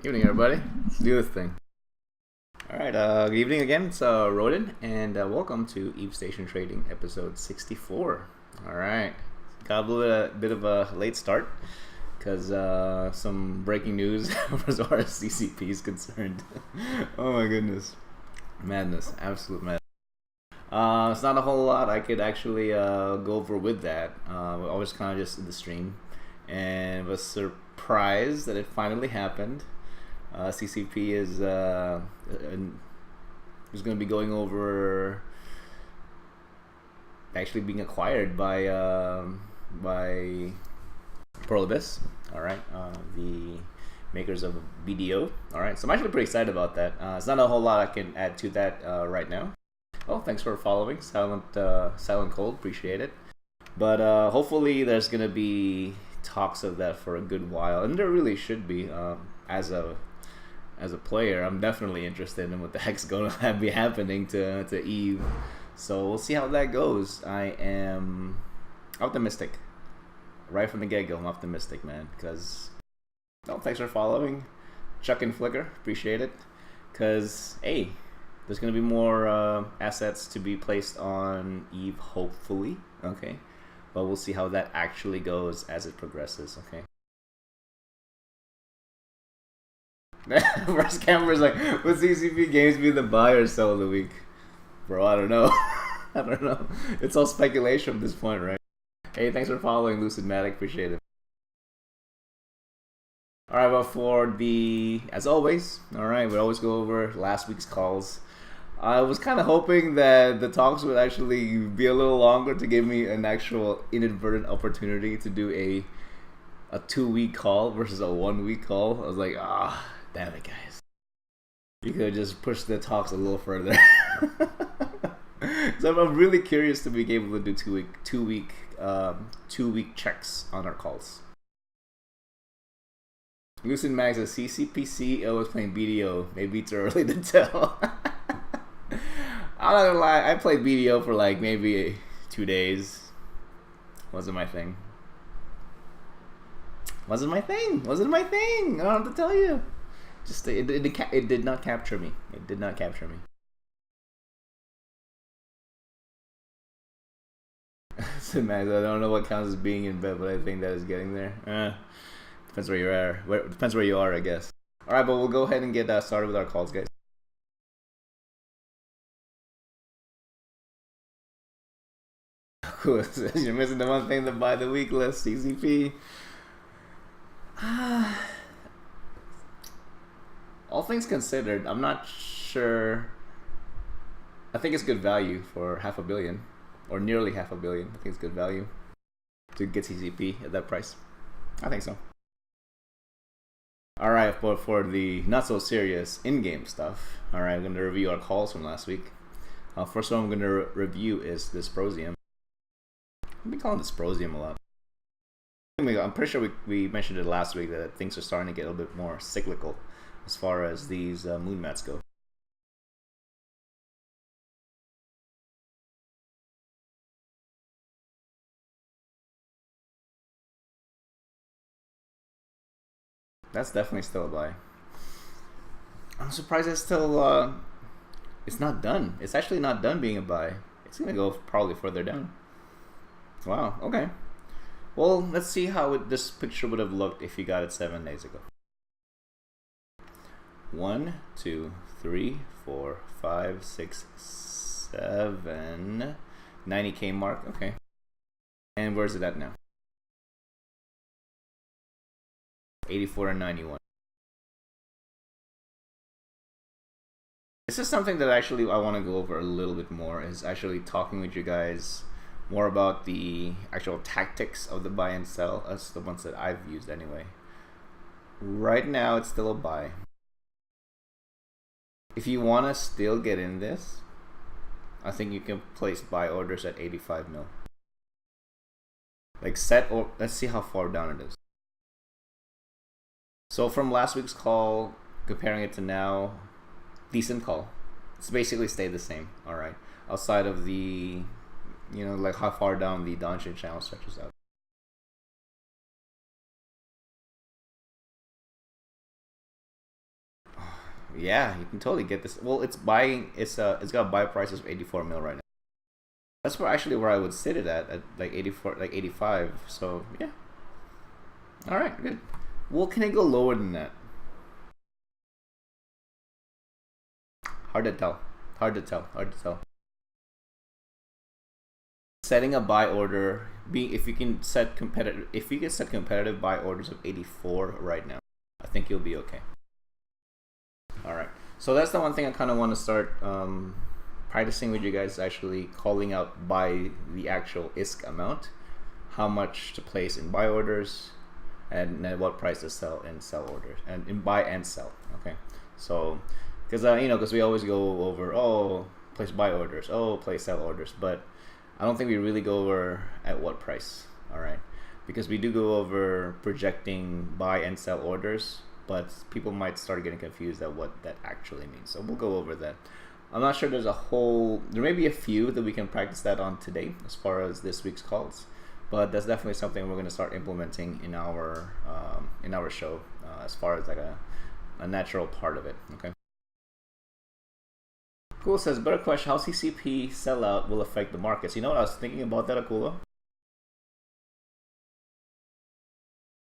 Evening, everybody. Let's do this thing. All right. Good evening again. It's Rodin, and welcome to Eve Station Trading, episode 64. All right. Got a bit of a late start because some breaking news as far as CCP is concerned. Oh my goodness, madness, absolute madness. It's not a whole lot I could actually go over with that. I was kind of just in the stream and was surprised that it finally happened. CCP is going to be going over actually being acquired by Pearl Abyss. All right, the makers of BDO. All right, so I'm actually pretty excited about that. It's not a whole lot I can add to that right now. Oh, thanks for following, Silent Cold. Appreciate it. But hopefully, there's going to be talks of that for a good while, and there really should be. As a player, I'm definitely interested in what the heck's going to be happening to Eve. So we'll see how that goes. I am optimistic. Right from the get-go, I'm optimistic, man. Because, thanks for following. Chuck and Flicker, appreciate it. Because, hey, there's going to be more assets to be placed on Eve, hopefully. Okay. But we'll see how that actually goes as it progresses, okay? First camera's like, would CCP games be the buy or sell of the week? Bro, I don't know. I don't know. It's all speculation at this point, right? Hey, thanks for following, Lucid Matic. Appreciate it. Alright, well, as always, alright, we always go over last week's calls. I was kind of hoping that the talks would actually be a little longer to give me an actual inadvertent opportunity to do a 2-week call versus a 1-week call. I was like, damn it, guys. You could just push the talks a little further. So I'm really curious to be able to do two week checks on our calls. Lucid Mag says CCPC was playing BDO. Maybe it's early to tell. I'm not gonna lie, I played BDO for like maybe 2 days. Wasn't my thing. I don't have to tell you. Just it did not capture me. It did not capture me. So, Max, I don't know what counts as being in bed, but I think that is getting there. Depends where you are. Depends where you are, I guess. All right, but we'll go ahead and get started with our calls, guys. Cool. You're missing the one thing to buy the week list, CCP. All things considered, I'm not sure. I think it's good value for $500 million, or nearly $500 million. I think it's good value to get CCP at that price. I think so. All right, but for the not so serious in-game stuff, all right, I'm going to review our calls from last week. First one I'm going to review is Dysprosium. I've been calling Dysprosium a lot. I'm pretty sure we mentioned it last week that things are starting to get a little bit more cyclical as far as these moon mats go. That's definitely still a buy. I'm surprised it's still it's not done. It's actually not done being a buy. It's gonna go probably further down. Wow, okay. Well, let's see how this picture would have looked if you got it 7 days ago. 1, 2, 3, 4, 5, 6, 7, 90K mark. Okay. And where's it at now? 84 and 91. This is something that actually I want to go over a little bit more, is actually talking with you guys more about the actual tactics of the buy and sell. That's the ones that I've used anyway. Right now, it's still a buy. If you want to still get in this, I think you can place buy orders at 85 mil. Like let's see how far down it is. So from last week's call, comparing it to now, decent call. It's basically stayed the same, all right? Outside of the, like how far down the downstream channel stretches out. Yeah, you can totally get this. Well, it's buying. It's got buy prices of 84 mil right now. That's where I would sit it at like 84, like 85. So yeah. All right, good. Well, can it go lower than that? Hard to tell. Hard to tell. Hard to tell. Setting a buy order, being if you can set competitive buy orders of 84 right now, I think you'll be okay. All right. So that's the one thing I kind of want to start practicing with you guys, actually calling out by the actual ISK amount, how much to place in buy orders, and at what price to sell in sell orders, and in buy and sell. Okay. So because we always go over, oh, place buy orders, oh, place sell orders, but I don't think we really go over at what price. All right, because we do go over projecting buy and sell orders, but people might start getting confused at what that actually means. So we'll go over that. I'm not sure there may be a few that we can practice that on today as far as this week's calls, but that's definitely something we're going to start implementing in our show as far as like a natural part of it. Okay. Cool says, better question, how CCP sellout will affect the markets. You know what, I was thinking about that, Akula.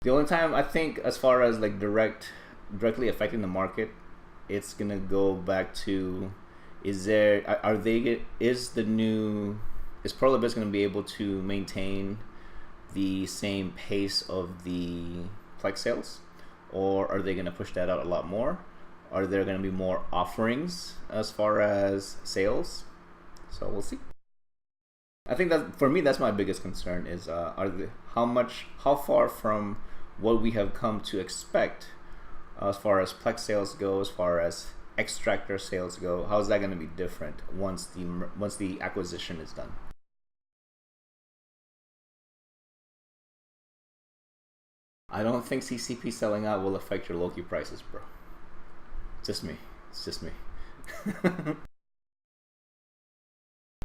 The only time I think as far as like directly affecting the market, it's gonna go back to, is Prolibis gonna be able to maintain the same pace of the Plex sales, or are they gonna push that out a lot more? Are there going to be more offerings as far as sales? So we'll see. I think that for me, that's my biggest concern is how far from what we have come to expect as far as Plex sales go, as far as extractor sales go. How is that going to be different once the acquisition is done? I don't think CCP selling out will affect your Loki prices, bro. Just me. It's just me.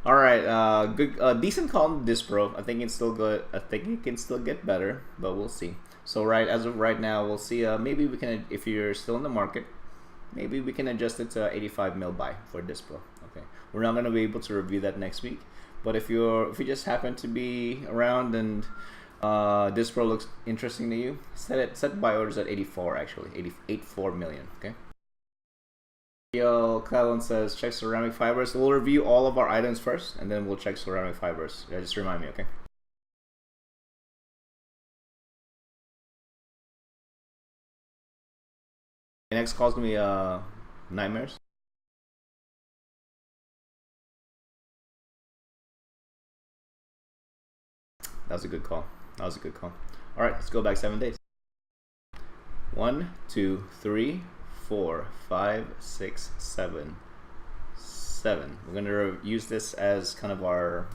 All right. Good. Decent call on this, bro. I think it's still good. I think it can still get better, but we'll see. So as of right now, we'll see. Maybe we can, if you're still in the market, maybe we can adjust it to 85 mil buy for this, bro. Okay. We're not gonna be able to review that next week, but if you just happen to be around and this pro looks interesting to you, set buy orders at 84, actually 84 million. Okay. Clellan says, check ceramic fibers. We'll review all of our items first, and then we'll check ceramic fibers. Yeah, just remind me, okay? The next call's gonna be nightmares. That was a good call. All right, let's go back 7 days. 1, 2, 3, 4, 5, 6, 7. We're gonna use this as kind of our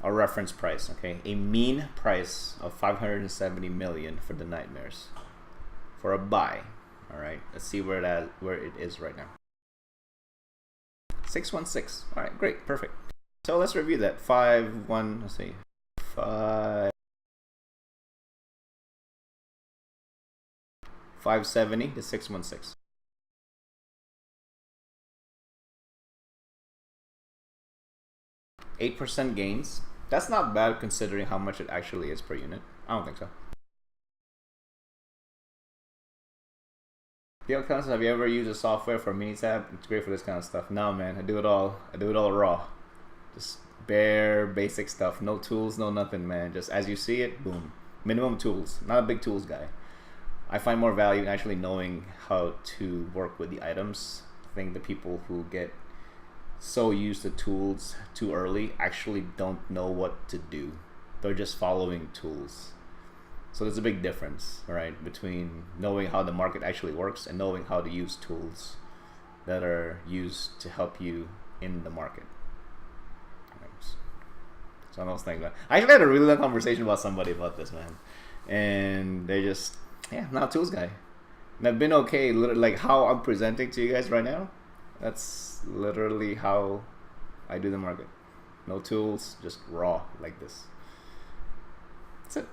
reference price. Okay, a mean price of 570 million for the nightmares for a buy. All right, let's see where it is right now. 616. All right, great, perfect. So let's review that. 5-1. Let's see. 570 to 616. 8% gains. That's not bad considering how much it actually is per unit. I don't think so. Have you ever used a software for Minitab? It's great for this kind of stuff. No, man, I do it all raw. Just bare basic stuff. No tools, no nothing, man. Just as you see it, boom. Minimum tools. Not a big tools guy. I find more value in actually knowing how to work with the items. I think the people who get so used to tools too early actually don't know what to do. They're just following tools. So there's a big difference, right, between knowing how the market actually works and knowing how to use tools that are used to help you in the market. So I was thinking about, I actually had a really long conversation about somebody about this, man, and they just, not a tools guy. And I've been okay, like how I'm presenting to you guys right now. That's literally how I do the market. No tools, just raw like this. That's it.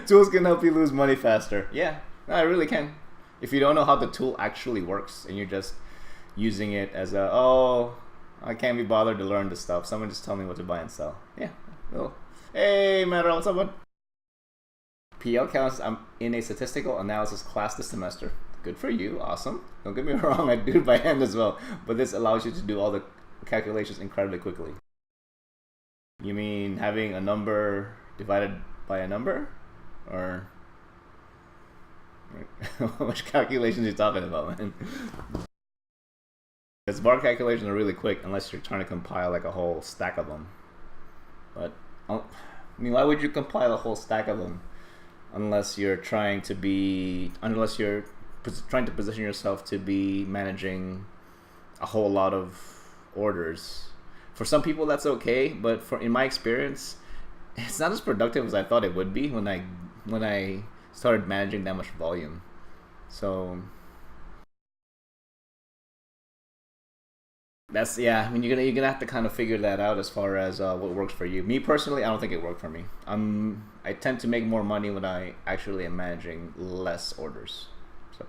Tools can help you lose money faster. Yeah, no, I really can. If you don't know how the tool actually works and you're just using it as a, oh, I can't be bothered to learn this stuff, someone just tell me what to buy and sell. Yeah. Oh. Hey, Mero, what's up, bud? PL counts, I'm in a statistical analysis class this semester. Good for you, awesome. Don't get me wrong, I do it by hand as well, but this allows you to do all the calculations incredibly quickly. You mean having a number divided by a number? Or which calculations are you talking about, man? Because bar calculations are really quick unless you're trying to compile like a whole stack of them. But I mean, why would you compile a whole stack of them unless you're trying to position yourself to be managing a whole lot of orders? For some people that's okay, but in my experience, it's not as productive as I thought it would be when I started managing that much volume. So that's, yeah, I mean, you're gonna have to kind of figure that out as far as what works for you. Me personally, I don't think it worked for me. I tend to make more money when I actually am managing less orders. So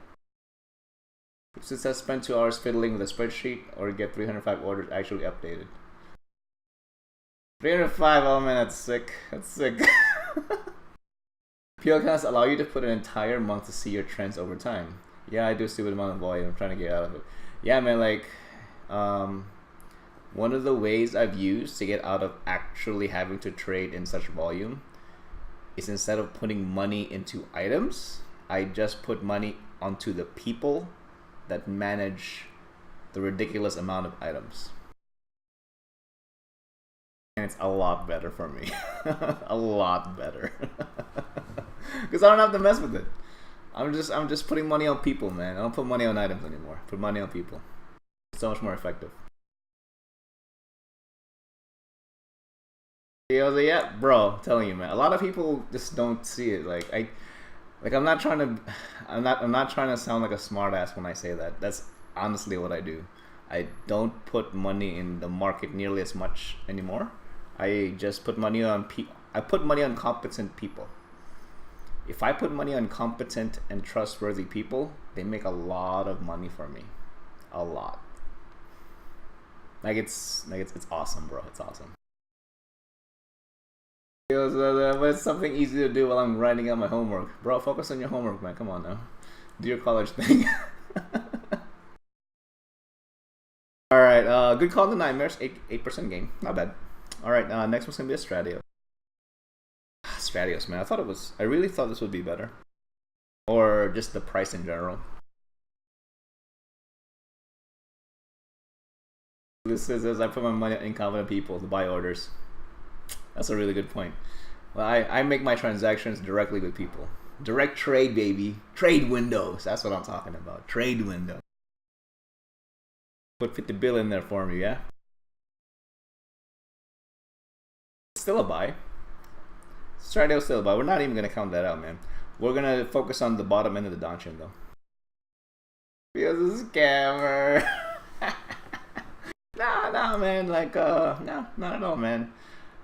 since I spent 2 hours fiddling with a spreadsheet or get 305 orders actually updated. 305, oh man, that's sick. That's sick. PL accounts allow you to put an entire month to see your trends over time. Yeah, I do a stupid amount of volume. I'm trying to get out of it. Yeah, man, like, one of the ways I've used to get out of actually having to trade in such volume is instead of putting money into items, I just put money onto the people that manage the ridiculous amount of items. And it's a lot better for me. A lot better. Because I don't have to mess with it. I'm just putting money on people, man. I don't put money on items anymore. Put money on people. It's so much more effective. Yeah, bro, I'm telling you, man. A lot of people just don't see it. I'm not trying to sound like a smartass when I say that. That's honestly what I do. I don't put money in the market nearly as much anymore. I just put money on I put money on competent people. If I put money on competent and trustworthy people, they make a lot of money for me. A lot. It's awesome, bro. It's awesome. But it's something easy to do while I'm writing out my homework. Bro, focus on your homework, man. Come on now. Do your college thing. Alright, good call on the Nightmares. 8% gain. Not bad. Alright, next one's gonna be a Stradio. Stradios, man. I really thought this would be better. Or just the price in general. This is as I put my money on incompetent people to buy orders. That's a really good point. Well, I make my transactions directly with people. Direct trade, baby. Trade windows. That's what I'm talking about. Trade window. Put 50 bill in there for me, yeah? Still a buy. Stradio's still a buy. We're not even going to count that out, man. We're going to focus on the bottom end of the downtrend, though. Because a scammer. Nah, man. No, not at all, man.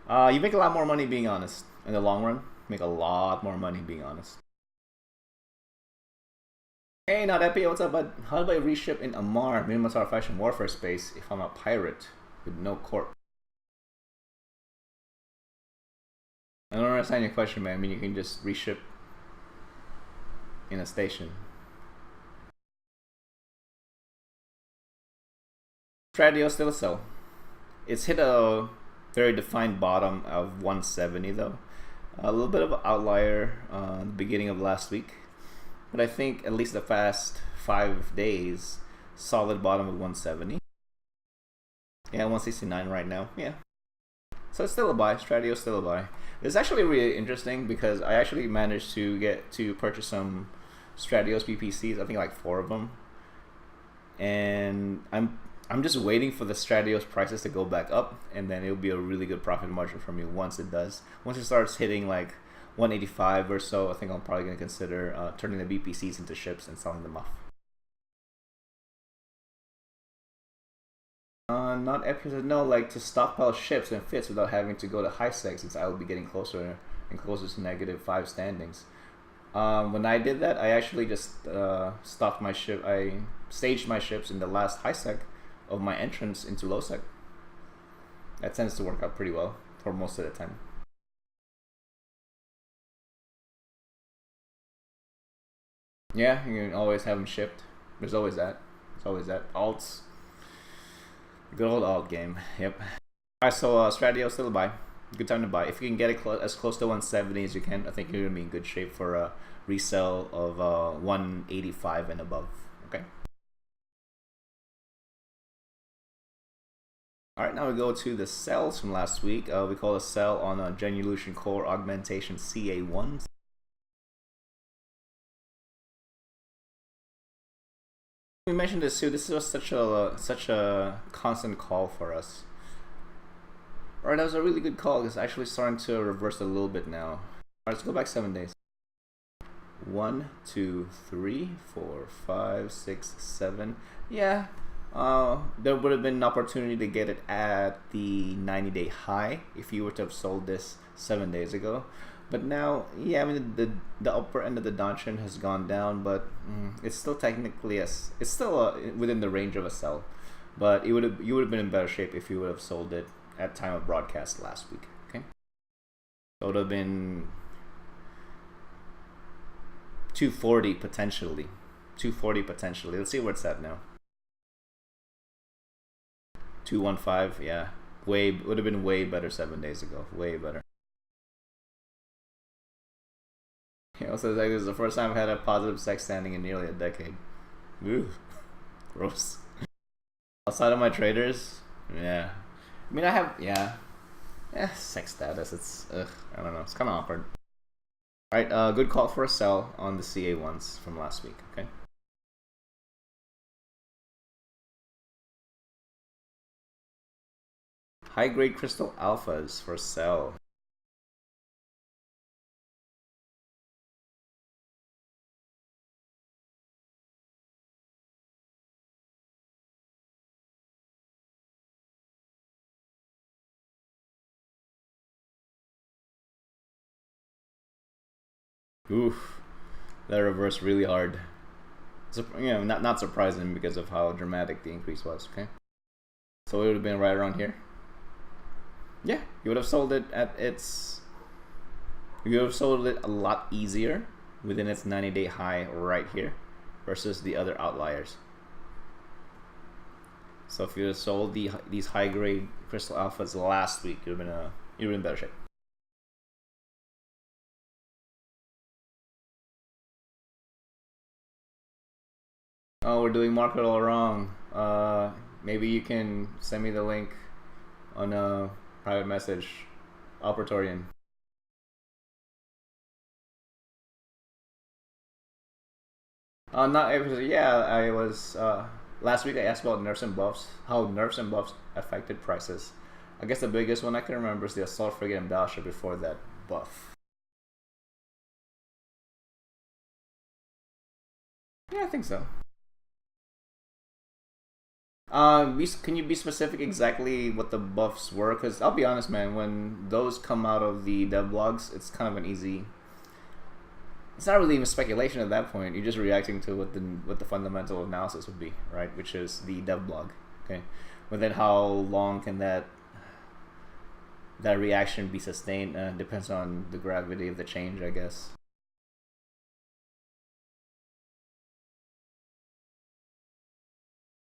You make a lot more money being honest. In the long run, make a lot more money being honest. Hey, not Epi, what's up, bud? How do I reship in Amar, Minimatar Fashion Warfare space if I'm a pirate with no corp? I don't understand your question, man. I mean, you can just reship in a station. Stradio still a sell. It's hit a very defined bottom of 170 though. A little bit of an outlier the beginning of last week. But I think at least the past 5 days, solid bottom of 170. Yeah, 169 right now. Yeah. So it's still a buy. Stradio's still a buy. It's actually really interesting because I actually managed to get to purchase some Stradios PPCs. I think like 4 of them. And I'm just waiting for the Stradios prices to go back up, and then it'll be a really good profit margin for me once it does. Once it starts hitting like 185 or so, I think I'm probably going to consider turning the BPCs into ships and selling them off. Not episodes, no, like to stockpile ships and fits without having to go to high sec, since I will be getting closer and closest to -5 standings. When I did that, I actually just stopped my ship. I staged my ships in the last high sec of my entrance into low sec. That tends to work out pretty well for most of the time. Yeah, you can always have them shipped. There's always that. There's always that. Alts. Good old alt game. Yep. Alright, so strategy, still a buy. Good time to buy. If you can get it as close to 170 as you can, I think you're gonna be in good shape for a resell of 185 and above. Okay. All right, now we go to the sells from last week. We call a sell on a Genulution Core Augmentation CA1. We mentioned this too. This was such a constant call for us. All right, that was a really good call. It's actually starting to reverse a little bit now. All right, let's go back 7 days. 1, 2, 3, 4, 5, 6, 7. Yeah, there would have been an opportunity to get it at the 90-day high if you were to have sold this 7 days ago. But now, yeah, I mean the upper end of the Donchian has gone down, but it's still technically it's still within the range of a sell. But you would have been in better shape if you would have sold it at time of broadcast last week. Okay, so it would have been 240 potentially. 240 potentially. Let's see where it's at now. 215. Yeah, would have been way better 7 days ago. Way better. He also says, this is the first time I've had a positive sex standing in nearly a decade. Ooh, gross. Outside of my traders, yeah. I mean, I have, yeah, sex status. It's, I don't know. It's kind of awkward. All right, good call for a sell on the CA1s from last week. Okay. High grade crystal alphas for sell. Oof, that reversed really hard. So, you know, not surprising because of how dramatic the increase was. Okay, so it would have been right around here. Yeah, you would have sold it at its. You would have sold it a lot easier within its 90-day high right here, versus the other outliers. So if you had sold these high grade crystal alphas last week, you'd have been in better shape. Oh, we're doing market all wrong. Maybe you can send me the link on a private message, Operatorian. Not yeah. I was last week. I asked about nerfs and buffs. How nerfs and buffs affected prices. I guess the biggest one I can remember is the Assault Frigate and Battleship before that buff. Yeah, I think so. Can you be specific exactly what the buffs were? Because I'll be honest, man, when those come out of the dev blogs, it's kind of an easy. It's not really even speculation at that point. You're just reacting to what the fundamental analysis would be, right? Which is the dev blog. Okay, but then how long can that reaction be sustained? Depends on the gravity of the change, I guess.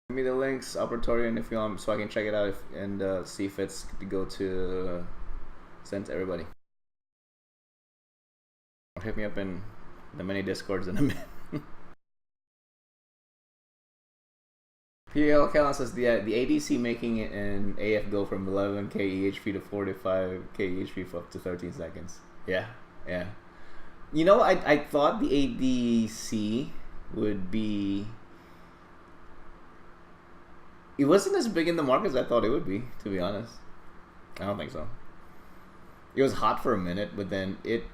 Send me the links, Operatorian, if you want, so I can check it out and see if it's to go to send to everybody. Or hit me up in the many discords in a minute. PL Callan says the ADC making it in AF go from 11k EHP to 45k EHP for up to 13 seconds. Yeah. You know, I thought the ADC would be. It wasn't as big in the market as I thought it would be, to be honest. I don't think so. It was hot for a minute, but then it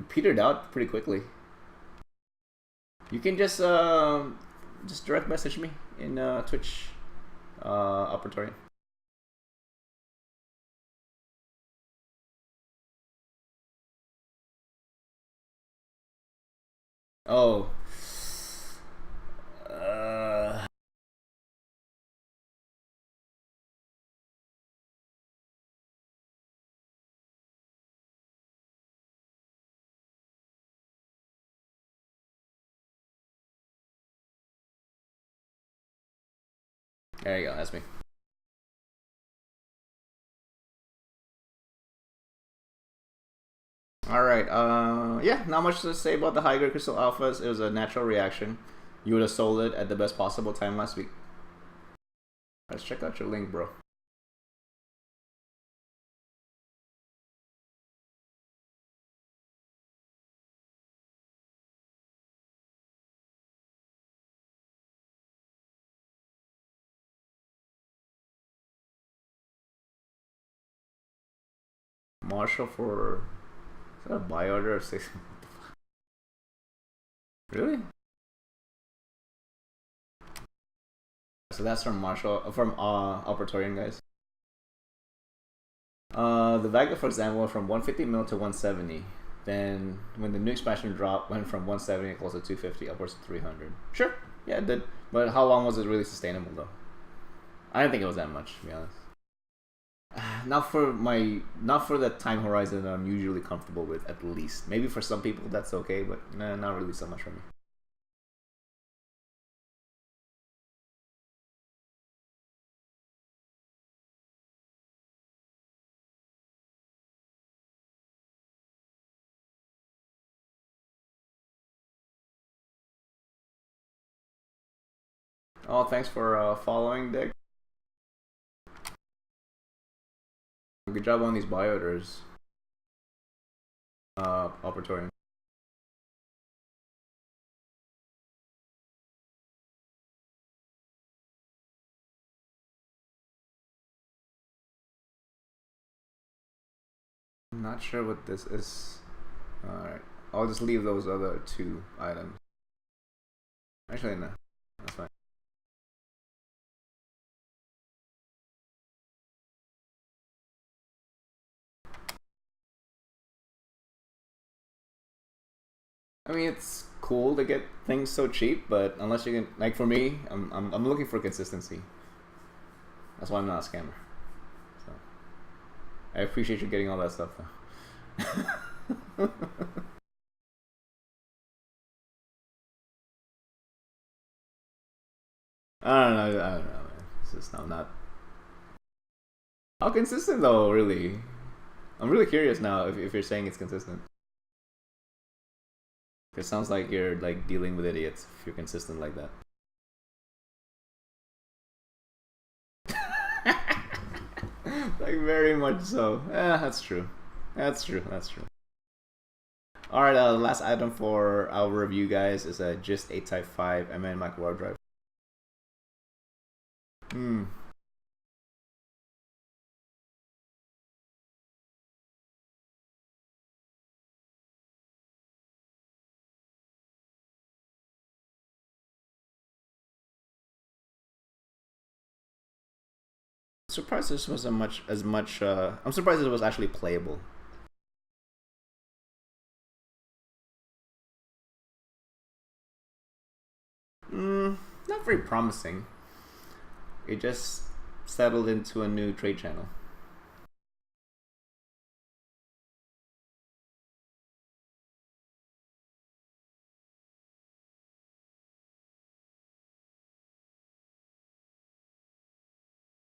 petered out pretty quickly. You can just direct message me in Twitch, Operatorian. Oh. Uh, there you go. That's me. All right. Yeah. Not much to say about the high grade crystal alphas. It was a natural reaction. You would have sold it at the best possible time last week. Let's check out your link, bro. Marshall for, is that a buy order of 6? Really? So that's from Marshall, from Operatorian guys. The Vega, for example, went from 150 mil to 170. Then when the new expansion dropped, went from 170 close to 250 upwards to 300. Sure, yeah, it did. But how long was it really sustainable though? I didn't think it was that much, to be honest. Not for the time horizon that I'm usually comfortable with, at least. Maybe for some people that's okay, but nah, not really so much for me. Oh, thanks for following, Dick. Good job on these buy orders, Operatorian. I'm not sure what this is. Alright. I'll just leave those other two items. Actually, no. That's fine. I mean, it's cool to get things so cheap, but unless you can, like for me, I'm looking for consistency. That's why I'm not a scammer. So I appreciate you getting all that stuff though. I don't know, man. It's just I'm not. How consistent though? Really, I'm really curious now if you're saying it's consistent. It sounds like you're like dealing with idiots if you're consistent like that. Like very much so. Yeah, that's true. That's true. That's true. All right. The last item for our review, guys, is a Gist 8 Type 5 MN micro warp drive. Hmm. Surprised this was as much. I'm surprised it was actually playable. Not very promising. It just settled into a new trade channel.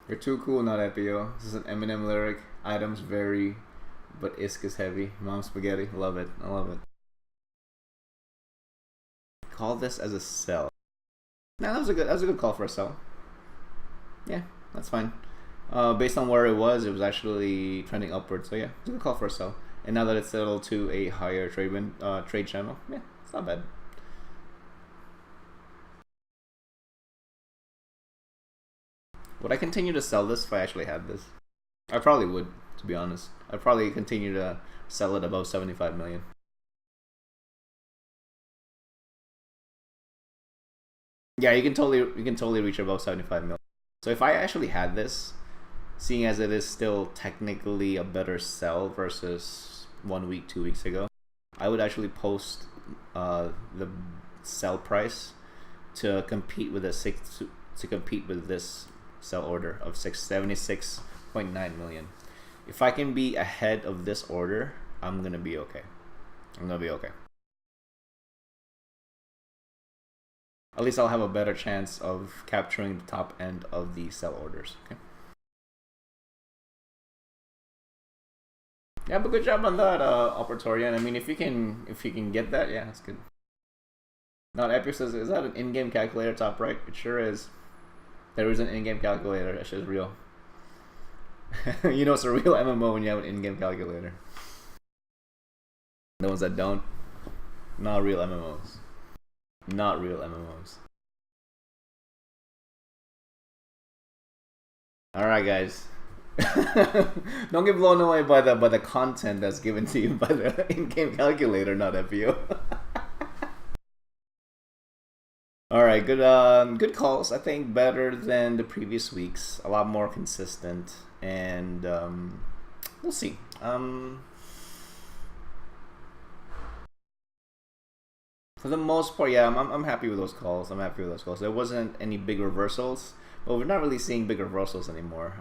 You're too cool, not EPO. This is an Eminem lyric. Items vary, but ISK is heavy. Mom spaghetti. Love it. I love it. Call this as a sell. Nah, that was a good call for a sell. Yeah, that's fine. Based on where it was actually trending upward. So yeah, it's a good call for a sell. And now that it's settled to a higher trade channel, yeah, it's not bad. Would I continue to sell this if I actually had this? I probably would, to be honest. I'd probably continue to sell it above 75 million. Yeah, you can totally reach above 75 million. So if I actually had this, seeing as it is still technically a better sell versus 1 week, 2 weeks ago, I would actually post the sell price to compete with this sell order of 676.9 million. If I can be ahead of this order, I'm gonna be okay. At least I'll have a better chance of capturing the top end of the sell orders. Okay. Yeah, but good job on that, Operatorian. I mean, if you can get that, yeah, that's good. Not Epic says, is that an in-game calculator top right? It sure is. There is an in-game calculator. That shit is real. You know it's a real MMO when you have an in-game calculator. The ones that don't, not real MMOs. Not real MMOs. Alright, guys. Don't get blown away by the content that's given to you by the in-game calculator, not FPO. All right, good calls. I think better than the previous weeks. A lot more consistent, and we'll see. For the most part, yeah, I'm happy with those calls. There wasn't any big reversals. But we're not really seeing big reversals anymore.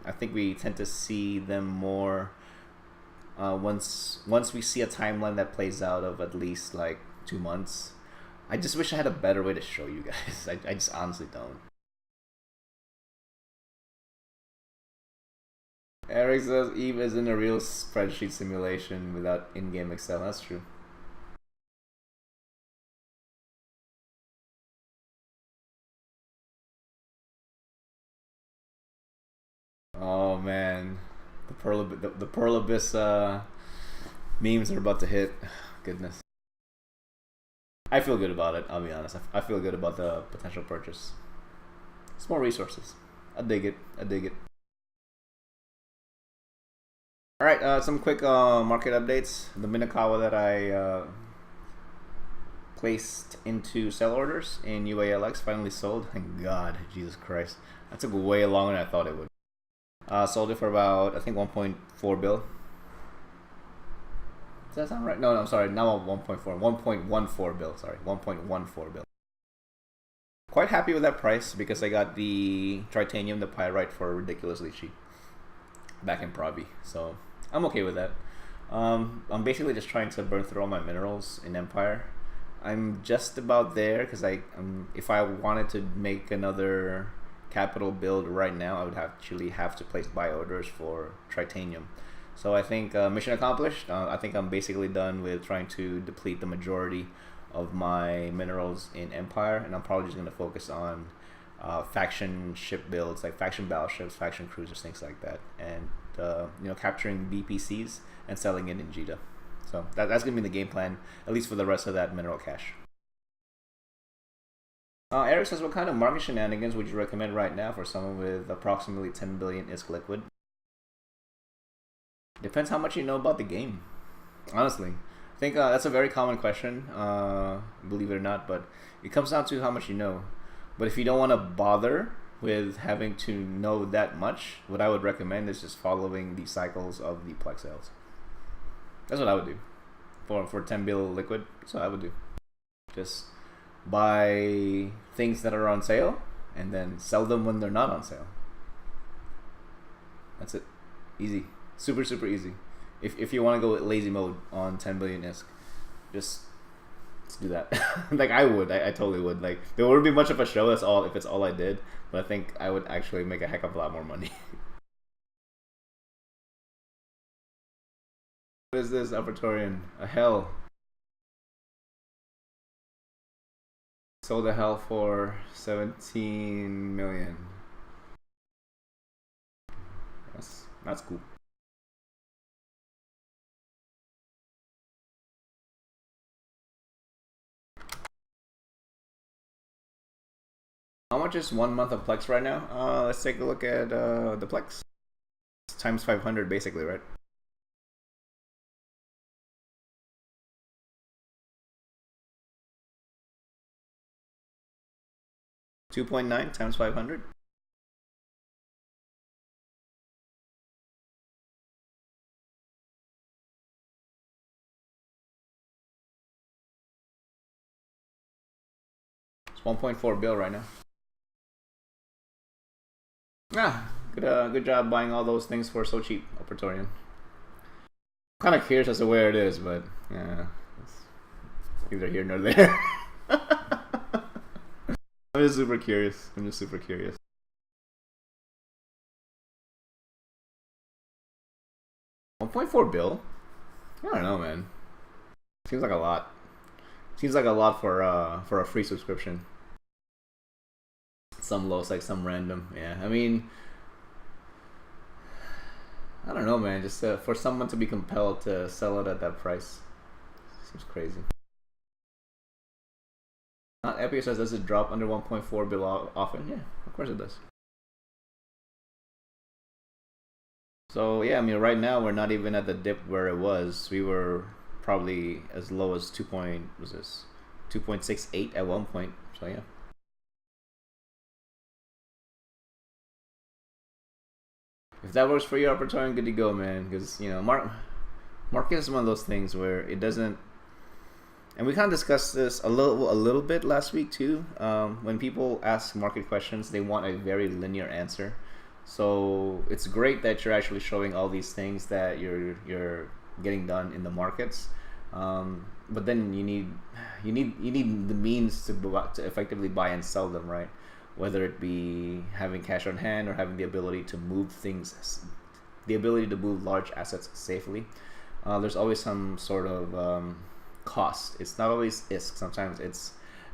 I think we tend to see them more once we see a timeline that plays out of at least like 2 months. I just wish I had a better way to show you guys. I just honestly don't. Eric says Eve is in a real spreadsheet simulation without in-game Excel. That's true. Oh man, the Pearl Abyss memes are about to hit. Goodness. I feel good about it. I'll be honest. I feel good about the potential purchase. It's more resources. I dig it. All right. Some quick market updates. The Minakawa that I placed into sell orders in UALX finally sold. Thank God. Jesus Christ. That took way longer than I thought it would. Sold it for about, I think, 1.4 bill. Does that sound right? No, I'm sorry. Now 1.4. 1.14 bill. Sorry. 1.14 bill. Quite happy with that price because I got the Tritanium, the Pyrite, for ridiculously cheap back in Provi. So I'm okay with that. I'm basically just trying to burn through all my minerals in Empire. I'm just about there because if I wanted to make another capital build right now, I would actually have to place buy orders for Tritanium. So I think mission accomplished. I think I'm basically done with trying to deplete the majority of my minerals in Empire, and I'm probably just going to focus on faction ship builds, like faction battleships, faction cruisers, things like that, and capturing BPCs and selling it in Jita. So that's going to be the game plan, at least for the rest of that mineral cache. Eric says, what kind of market shenanigans would you recommend right now for someone with approximately 10 billion ISK liquid? Depends how much you know about the game. Honestly, I think that's a very common question, believe it or not, but it comes down to how much you know. But if you don't want to bother with having to know that much, what I would recommend is just following the cycles of the Plex sales. That's what I would do for 10 bill liquid. That's what I would do. Just buy things that are on sale and then sell them when they're not on sale. That's it. Easy. Super easy. If you want to go lazy mode on 10 billion ISK, just do that. Like I would. I totally would. Like there wouldn't be much of a show if it's all I did, but I think I would actually make a heck of a lot more money. What is this, Operatorian? A hell. Sold a hell for 17 million. That's cool. How much is 1 month of Plex right now? Let's take a look at the Plex. It's times 500 basically, right? $2.9 times 500. 1.4 bill right now. Yeah, good job buying all those things for so cheap, Praetorian. Kind of curious as to where it is, but yeah, it's neither here nor there. I'm just super curious. 1.4 bill? I don't know, man. Seems like a lot. Seems like a lot for a free subscription. Some low, like some random. Yeah, I mean, I don't know, man. Just for someone to be compelled to sell it at that price seems crazy. Epic says, does it drop under 1.4 bill often? Yeah, of course it does. So yeah, I mean, right now we're not even at the dip where it was. We were probably as low as 2.68 at one point. So yeah. If that works for you, Praetorian, good to go, man. Because you know, market is one of those things where it doesn't. And we kind of discussed this a little bit last week too. When people ask market questions, they want a very linear answer. So it's great that you're actually showing all these things that you're getting done in the markets. But then you need the means to effectively buy and sell them, right? Whether it be having cash on hand or having the ability to move things, the ability to move large assets safely. There's always some sort of cost. It's not always ISK. Sometimes it's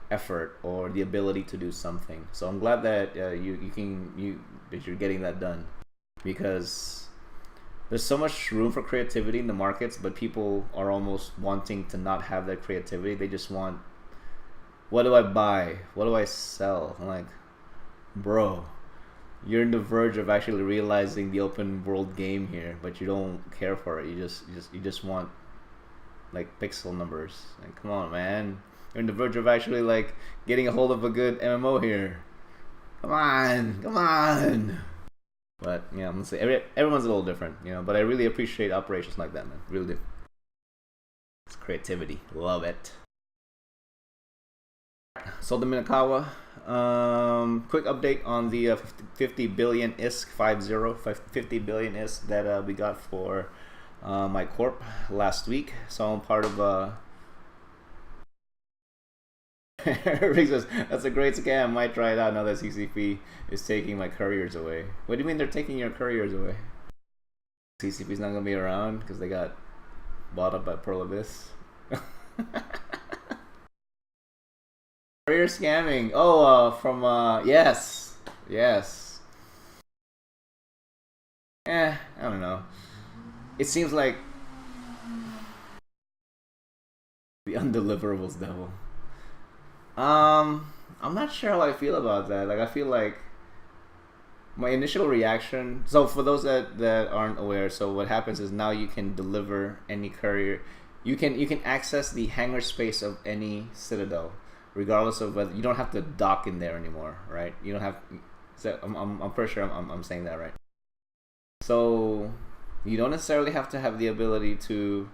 effort or the ability to do something. So I'm glad that that you're getting that done, because there's so much room for creativity in the markets, but people are almost wanting to not have that creativity. They just want, what do I buy? What do I sell? I'm like, bro, you're on the verge of actually realizing the open world game here, but you don't care for it. You just want like pixel numbers. Like, come on, man. You're on the verge of actually like getting a hold of a good MMO here. Come on. But yeah, I'm gonna say everyone's a little different, you know. But I really appreciate operations like that, man. Really do. It's creativity. Love it. Sold the Minakawa. Quick update on the 50 billion ISK 50 billion ISK that we got for my corp last week. So I'm part of Rick says, that's a great scam. Might try it out now that CCP is taking my couriers away. What do you mean they're taking your couriers away? CCP's not gonna be around because they got bought up by Pearl Abyss. Courier scamming. Oh, from yes. I don't know. It seems like the undeliverables devil. I'm not sure how I feel about that. Like, I feel like my initial reaction. So for those that aren't aware, so what happens is now you can deliver any courier. You can access the hangar space of any citadel, regardless of whether you don't have to dock in there anymore, right? You don't have. So I'm pretty sure I'm saying that right. So you don't necessarily have to have the ability to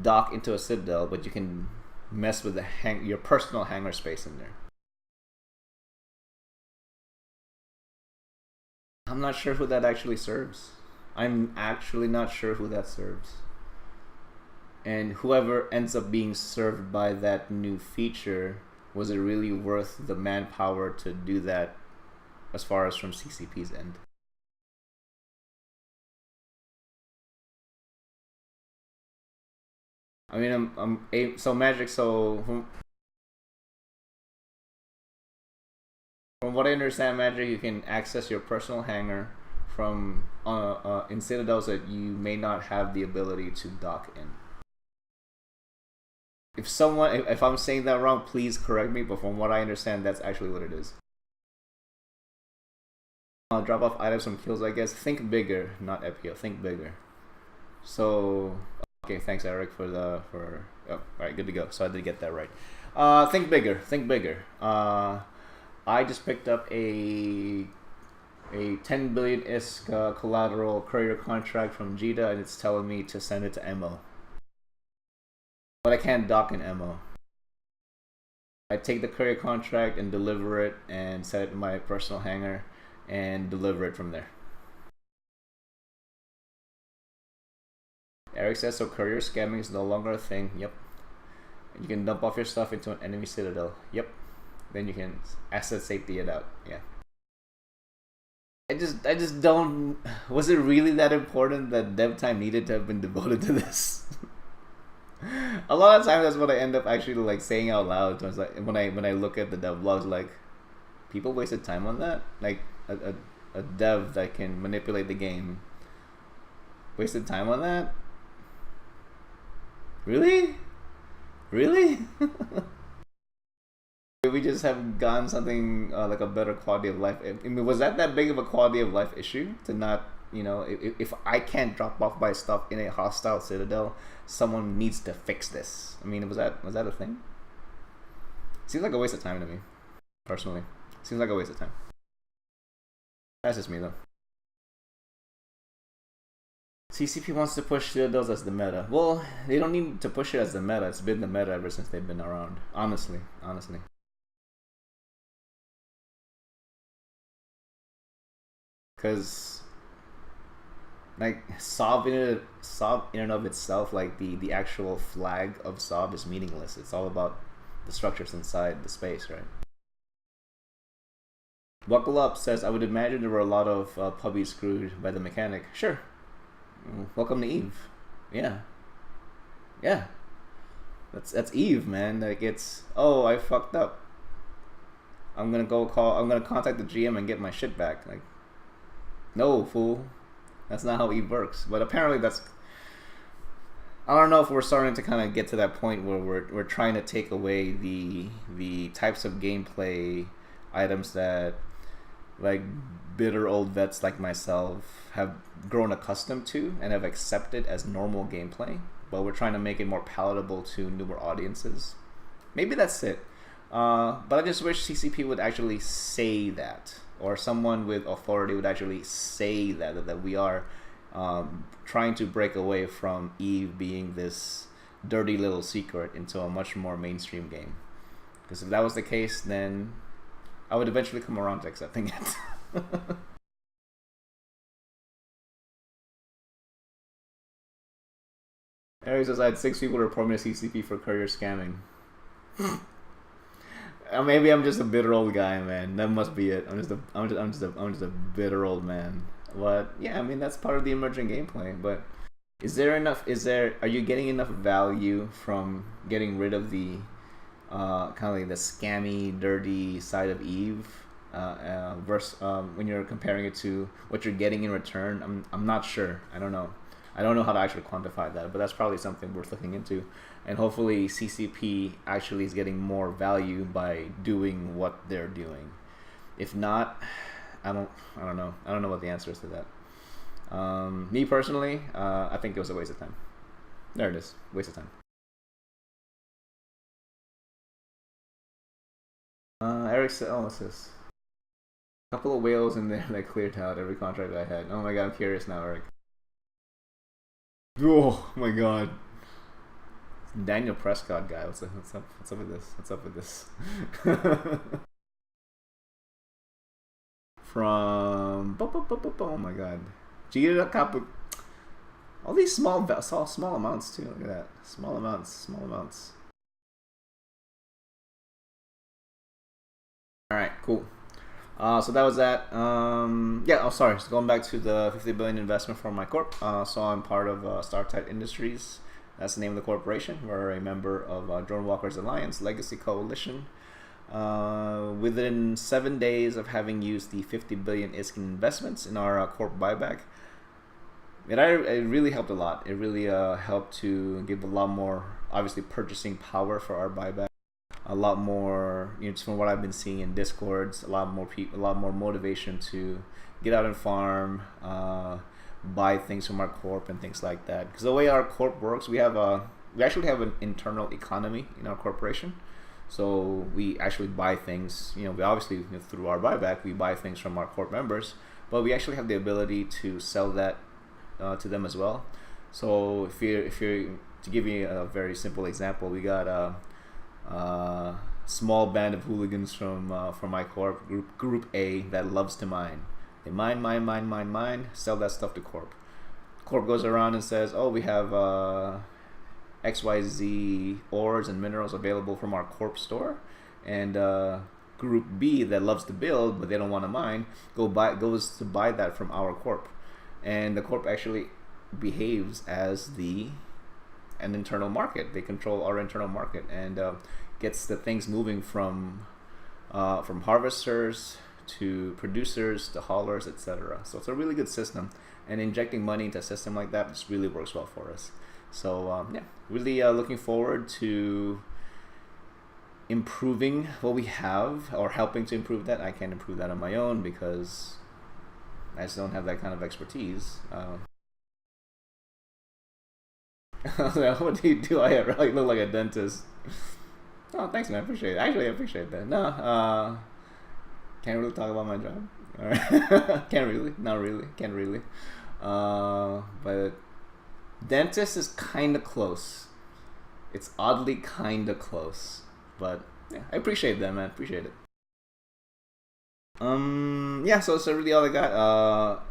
dock into a citadel, but you can mess with your personal hangar space in there. I'm not sure who that actually serves. I'm actually not sure who that serves. And whoever ends up being served by that new feature, was it really worth the manpower to do that as far as from CCP's end? I mean, so Magic, so from what I understand, Magic, you can access your personal hangar from in citadels that you may not have the ability to dock in. If I'm saying that wrong, please correct me. But from what I understand, that's actually what it is. Drop off items from kills, I guess. Think bigger, not Epio. Think bigger. So. Okay, thanks Eric oh, alright, good to go. So I did get that right. Think bigger. I just picked up a 10 billion ISK collateral courier contract from Jita, and it's telling me to send it to MO. But I can't dock in MO. I take the courier contract and deliver it and set it in my personal hangar and deliver it from there. Eric says, so courier scamming is no longer a thing. Yep. You can dump off your stuff into an enemy citadel. Yep. Then you can asset safety it out. Yeah. I just don't. Was it really that important that dev time needed to have been devoted to this? A lot of times that's what I end up actually like saying out loud. So it's like when I look at the dev blogs, like people wasted time on that. Like a dev that can manipulate the game wasted time on that. Really? Really? We just have gotten something like a better quality of life. I mean, was that big of a quality of life issue to not, you know, if I can't drop off my stuff in a hostile citadel, someone needs to fix this. I mean, was that a thing? Seems like a waste of time to me, personally. Seems like a waste of time. That's just me though. CCP wants to push citadels as the meta. Well, they don't need to push it as the meta. It's been the meta ever since they've been around. Honestly. Because like Sob in and of itself, like the actual flag of Sob is meaningless. It's all about the structures inside the space, right? Buckle Up says, I would imagine there were a lot of puppies screwed by the mechanic. Sure. Welcome to Eve. Yeah. That's Eve, man. Like it's, oh, I fucked up. I'm gonna contact the GM and get my shit back. Like, no, fool. That's not how Eve works. But apparently that's, I don't know if we're starting to kind of get to that point where we're trying to take away the types of gameplay items that like bitter old vets like myself have grown accustomed to and have accepted as normal gameplay, but we're trying to make it more palatable to newer audiences. Maybe that's it. But I just wish CCP would actually say that, or someone with authority would actually say that we are trying to break away from Eve being this dirty little secret into a much more mainstream game. Because if that was the case, then I would eventually come around to accepting it. Harry says, I had 6 people report me to CCP for courier scamming. Maybe I'm just a bitter old guy, man. That must be it. I'm just a bitter old man. But yeah, I mean that's part of the emerging gameplay. But are you getting enough value from getting rid of the kind of like the scammy, dirty side of Eve versus when you're comparing it to what you're getting in return? I'm not sure. I don't know how to actually quantify that, but that's probably something worth looking into. And hopefully CCP actually is getting more value by doing what they're doing. If not, I don't know. I don't know what the answer is to that. Me personally, I think it was a waste of time. There it is. Waste of time. Eric said, oh, what's this? A couple of whales in there that cleared out every contract I had. Oh my god, I'm curious now, Eric. Oh my god. Daniel Prescott guy. What's up with this? What's up with this? From oh my god. G.copper. All these small amounts too. Look at that. Small amounts. Alright, cool. So that was that. Yeah, oh sorry. So going back to the 50 billion investment from my corp. So I'm part of StarTide Industries. That's the name of the corporation. We're a member of Drone Walkers Alliance Legacy Coalition. Within 7 days of having used the 50 billion ISK investments in our corp buyback, it really helped a lot. It really helped to give a lot more, obviously, purchasing power for our buyback. A lot more, just from what I've been seeing in Discords, a lot more people, a lot more motivation to get out and farm, buy things from our corp and things like that. Because the way our corp works, we actually have an internal economy in our corporation. So we actually buy things. We obviously through our buyback we buy things from our corp members, but we actually have the ability to sell that to them as well. So if you're to give you a very simple example, we got small band of hooligans from my corp, group A, that loves to mine. They mine, sell that stuff to corp. Corp goes around and says, oh, we have XYZ ores and minerals available from our corp store, and group B, that loves to build but they don't want to mine, goes to buy that from our corp, and the corp actually behaves as an internal market. They control our internal market and gets the things moving from harvesters to producers to haulers, etc. So it's a really good system, and injecting money into a system like that just really works well for us. So yeah, really looking forward to improving what we have, or helping to improve that. I can't improve that on my own because I just don't have that kind of expertise. What do you do? I really look like a dentist. Oh, thanks, man. Appreciate it. Actually, I appreciate that. No, can't really talk about my job. All right. Can't really. Not really. Can't really. But dentist is kind of close. It's oddly kind of close. But yeah, I appreciate that, man. Appreciate it. Yeah, so that's really all I got.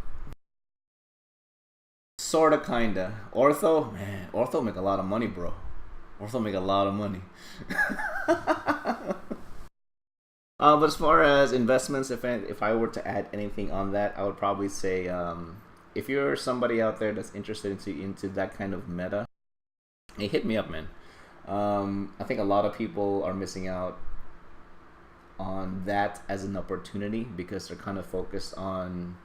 Sorta, kinda. Ortho, man. Ortho make a lot of money, bro. Ortho make a lot of money. But as far as investments, if I were to add anything on that, I would probably say, if you're somebody out there that's interested into that kind of meta, hey, hit me up, man. I think a lot of people are missing out on that as an opportunity because they're kind of focused on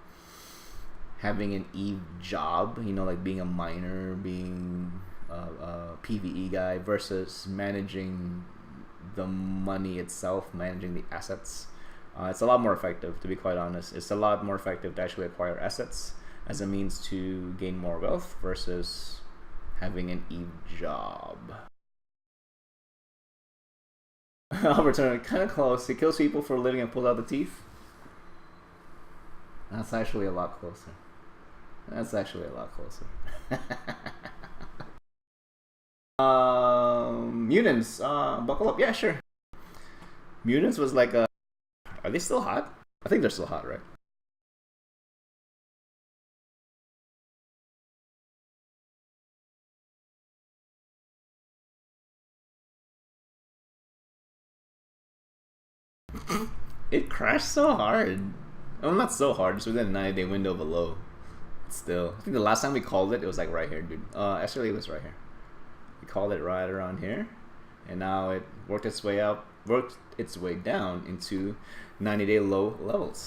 having an Eve job, like being a miner, being a PvE guy, versus managing the money itself, managing the assets. It's a lot more effective, to be quite honest. It's a lot more effective to actually acquire assets as a means to gain more wealth versus having an Eve job. I'll return kind of close. He kills people for a living and pulls out the teeth. That's actually a lot closer. Mutants, buckle up. Yeah, sure. Mutants was like a... Are they still hot? I think they're still hot, right? It crashed so hard. Well, not so hard. It's within a 90-day window of a low. Still, I think the last time we called it, it was like right here, dude. Actually, it was right here. We called it right around here, and now it worked its way down into 90-day low levels.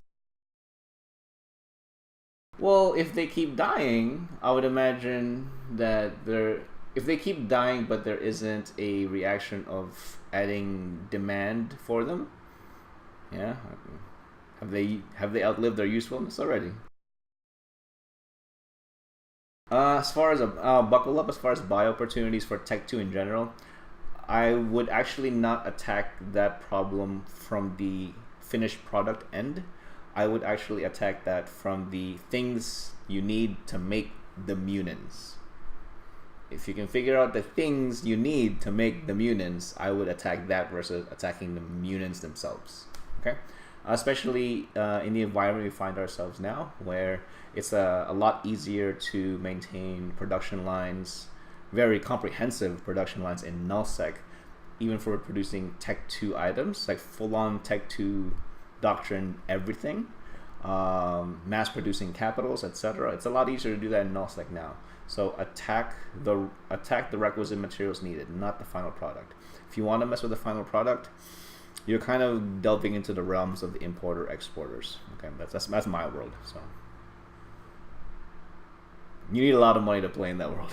Well, if they keep dying, I would imagine that if they keep dying, but there isn't a reaction of adding demand for them, yeah, have they outlived their usefulness already? As far as buckle up, as far as buy opportunities for Tech 2 in general, I would actually not attack that problem from the finished product end. I would actually attack that from the things you need to make the Munins. If you can figure out the things you need to make the Munins, I would attack that versus attacking the Munins themselves. Okay? Especially in the environment we find ourselves now, where it's a lot easier to maintain production lines, very comprehensive production lines in nullsec, even for producing Tech 2 items, like full-on Tech 2 doctrine everything, mass producing capitals, etc. It's a lot easier to do that in nullsec now. So attack the requisite materials needed, not the final product. If you want to mess with the final product, you're kind of delving into the realms of the importer exporters. Okay, that's my world. So you need a lot of money to play in that world.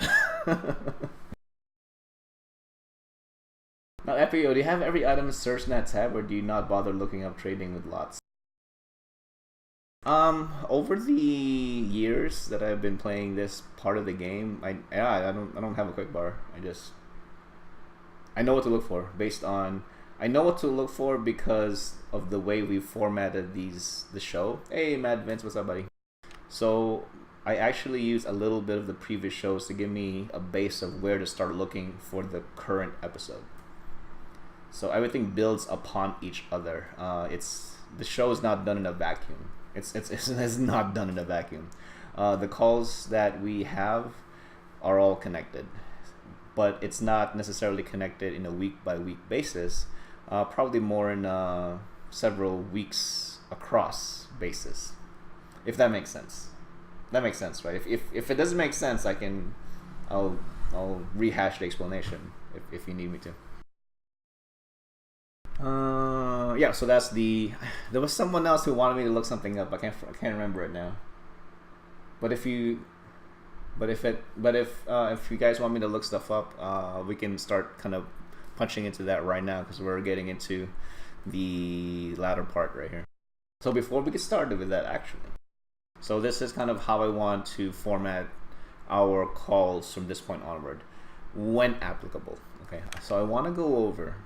Now, FAO, do you have every item searched in that tab, or do you not bother looking up trading with lots? Over the years that I've been playing this part of the game, I don't have a quick bar. I know what to look for based on. I know what to look for because of the way we formatted the show. Hey, Mad Vince, what's up, buddy? So I actually use a little bit of the previous shows to give me a base of where to start looking for the current episode. So everything builds upon each other. The show is not done in a vacuum. It's not done in a vacuum. The calls that we have are all connected, but it's not necessarily connected in a week by week basis. Probably more in several weeks across basis, if that makes sense. That makes sense, right? If it doesn't make sense, I'll rehash the explanation if you need me to. Yeah, so that's there was someone else who wanted me to look something up. I can't remember it now. But if you guys want me to look stuff up, we can start kind of punching into that right now, because we're getting into the latter part right here. So before we get started with that, actually, so this is kind of how I want to format our calls from this point onward, when applicable. Okay, so I want to go over.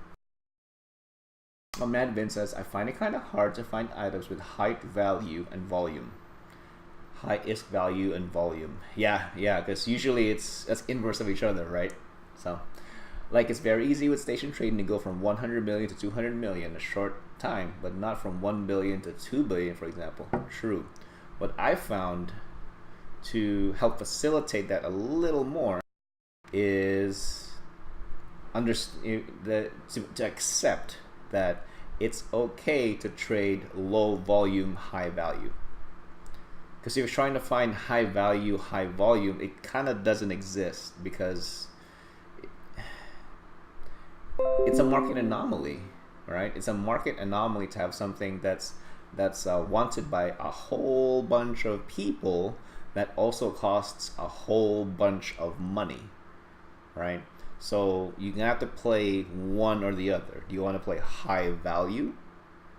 Mad Vin says, I find it kind of hard to find items with height, value, and volume. High ISK value and volume. Yeah, because usually that's inverse of each other, right? So, like, it's very easy with station trading to go from 100 million to 200 million in a short time, but not from 1 billion to 2 billion, for example. True. What I found to help facilitate that a little more is to accept that it's okay to trade low volume, high value. Because if you're trying to find high value, high volume, it kind of doesn't exist, because it's a market anomaly, right? It's a market anomaly to have something that's wanted by a whole bunch of people that also costs a whole bunch of money, right? So you have to play one or the other. Do you want to play high value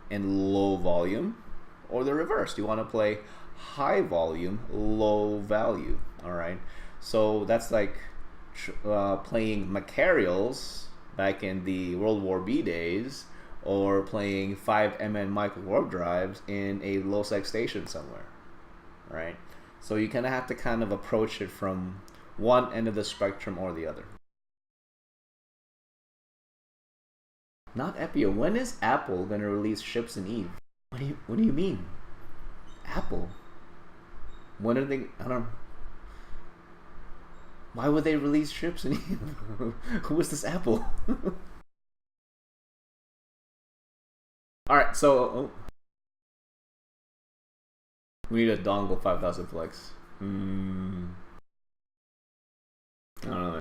and low volume, or the reverse? Do you want to play high volume, low value? All right. So that's like playing Macarials back in the World War B days, or playing 5MN micro warp drives in a low sec station somewhere, right? So you kind of have to kind of approach it from one end of the spectrum or the other. Not Epio. When is Apple gonna release Ships in Eve? What do you mean? Apple? When are they? I don't. Why would they release Ships in Eve? Who is this Apple? All right, so we need a dongle 5000 flex. I don't know.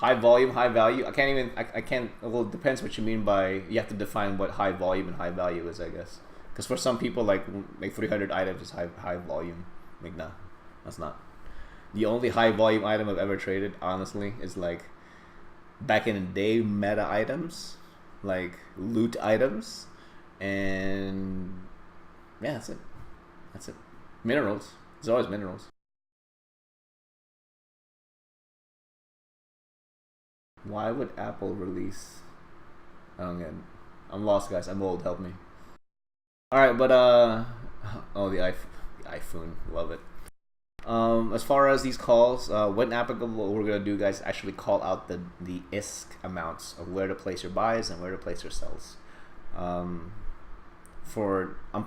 High volume, high value. I can't. Well, it depends what you mean by. You have to define what high volume and high value is, I guess. Because for some people, like 300 items is high volume. Like, nah, that's not. The only high volume item I've ever traded, honestly, is like back in the day, meta items, like loot items, and yeah, that's it. That's it. Minerals. It's always minerals. Why would Apple release? I don't get it. I'm lost, guys. I'm old. Help me. All right, but oh, the iPhone, love it. As far as these calls, when applicable, what we're gonna do, guys, actually call out the ISK amounts of where to place your buys and where to place your sells. I'm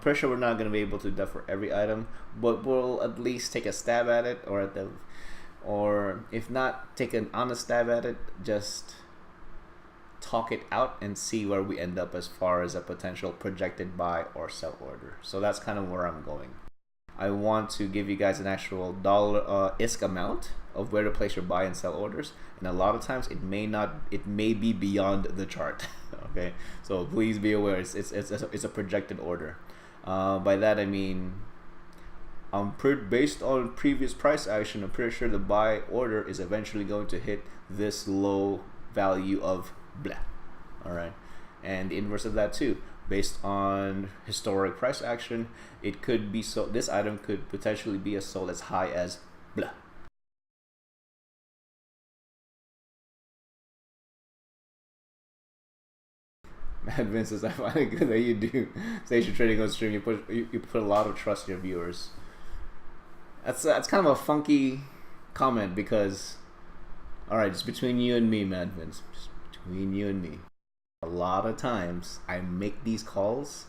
pretty sure we're not gonna be able to do that for every item, but we'll at least take a stab at it, or if not, take an honest stab at it, just talk it out and see where we end up as far as a potential projected buy or sell order. So that's kind of where I'm going. I want to give you guys an actual dollar ISK amount of where to place your buy and sell orders, and a lot of times it may be beyond the chart. Okay, so please be aware, it's a projected order. By that I mean, based on previous price action, I'm pretty sure the buy order is eventually going to hit this low value of blah. All right, and the inverse of that too. Based on historic price action, it could be so. This item could potentially be sold as high as blah. Mad Vince says, I find it good that you do station trading on stream. You put a lot of trust in your viewers. That's kind of a funky comment, because, all right, just between you and me, Mad Vince, just between you and me, A lot of times I make these calls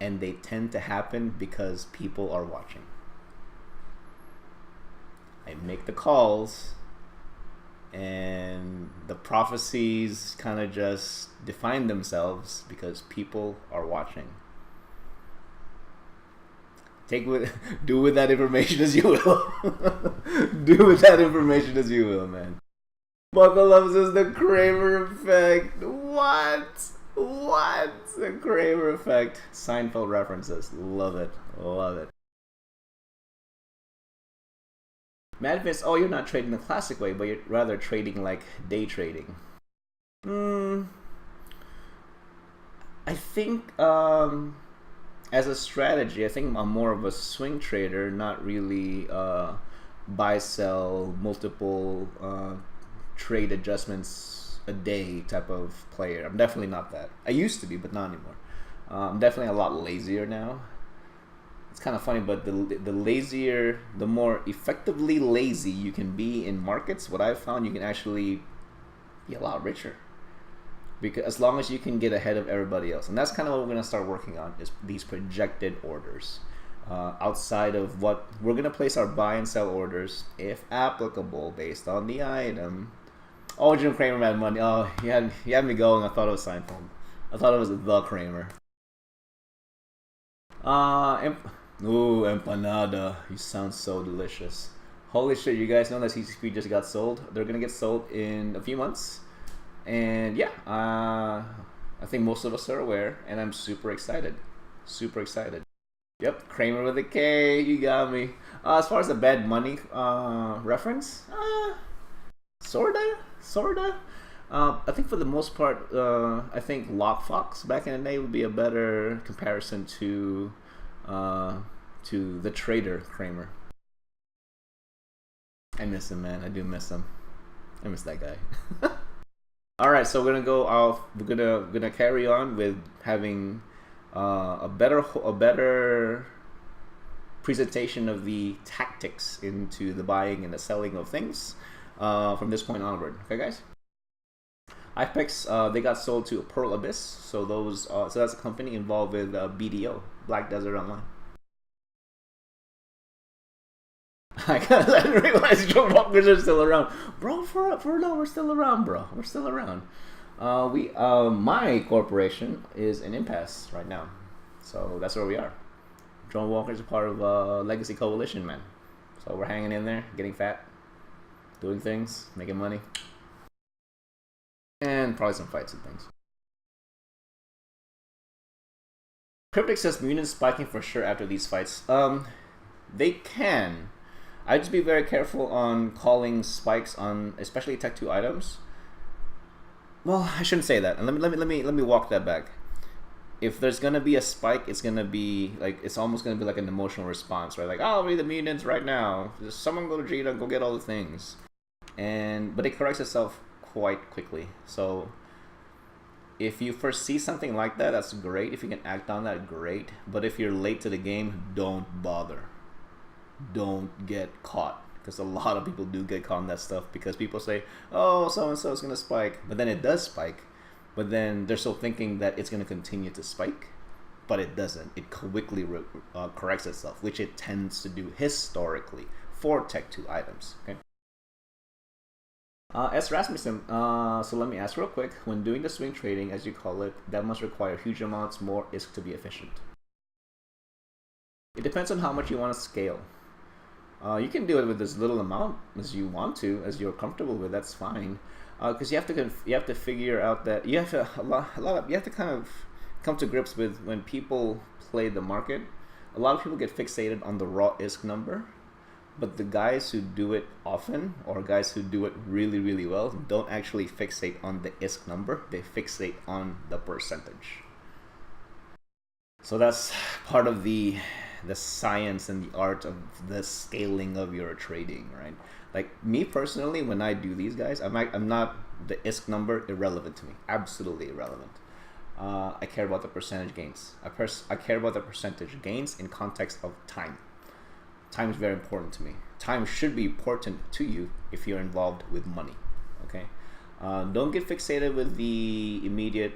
and they tend to happen because people are watching. I make the calls and the prophecies kind of just define themselves because people are watching. Do with that information as you will. Do with that information as you will, man. Buckle up is the Kramer effect. What? The Kramer effect. Seinfeld references. Love it. Love it. Manifest, oh, you're not trading the classic way, but you're rather trading like day trading. I think as a strategy, I think I'm more of a swing trader, not really buy, sell, multiple trade adjustments a day type of player. I'm definitely not that. I used to be, but not anymore. I'm definitely a lot lazier now. It's kind of funny, but the lazier, the more effectively lazy you can be in markets, what I've found, you can actually be a lot richer. Because as long as you can get ahead of everybody else. And that's kind of what we're going to start working on, is these projected orders. Outside of what we're going to place our buy and sell orders, if applicable, based on the item. Oh, Jim Cramer had money. Oh, he had me going. I thought it was Seinfeld. I thought it was the Kramer. Ooh, empanada. You sound so delicious. Holy shit, you guys know that CCP just got sold? They're gonna get sold in a few months. And yeah, I think most of us are aware, and I'm super excited. Super excited. Yep, Kramer with a K, you got me. As far as the bad money reference, sorta. I think for the most part, I think Lock Fox back in the day would be a better comparison to the trader Kramer. I miss him, man. I do miss him. I miss that guy. All right, so we're gonna go off. We're gonna carry on with having a better presentation of the tactics into the buying and the selling of things from this point onward. Okay, guys. iPEX, they got sold to Pearl Abyss, so that's a company involved with BDO, Black Desert Online. I didn't realize Joe Walkers are still around, bro. For now, we're still around, bro. We're still around. My corporation is in impasse right now, so that's where we are. Drone Walkers are part of Legacy Coalition, man. So we're hanging in there, getting fat, doing things, making money. And probably some fights and things. Cryptic says mutants spiking for sure after these fights. They can. I'd just be very careful on calling spikes on, especially Tech 2 items. Well, I shouldn't say that. And let me walk that back. If there's gonna be a spike, it's gonna be like, it's almost gonna be like an emotional response, right? Like, oh, I'll read the mutants right now. Just someone go to Jita and go get all the things. But it corrects itself quite quickly. So if you first see something like that, that's great. If you can act on that, great. But if you're late to the game, don't bother. Don't get caught, because a lot of people do get caught on that stuff, because people say, oh, so and so is gonna spike, but then it does spike, but then they're still thinking that it's gonna continue to spike, but it doesn't. It quickly corrects itself, which it tends to do historically for Tech 2 items. Okay. S. Rasmussen, so let me ask real quick, when doing the swing trading, as you call it, that must require huge amounts more ISK to be efficient. It depends on how much you want to scale. You can do it with as little amount as you want to, as you're comfortable with. That's fine, because you have to figure out that you have to you have to kind of come to grips with, when people play the market, a lot of people get fixated on the raw ISK number, but the guys who do it often, or guys who do it really, really well, don't actually fixate on the ISK number. They fixate on the percentage. So that's part of the science and the art of the scaling of your trading, right? Like me personally, when I do these guys, I'm not, the ISK number irrelevant to me, absolutely irrelevant. I care about the percentage gains. I care about the percentage gains in context of time. Time is very important to me. Time should be important to you if you're involved with money. Okay. Don't get fixated with the immediate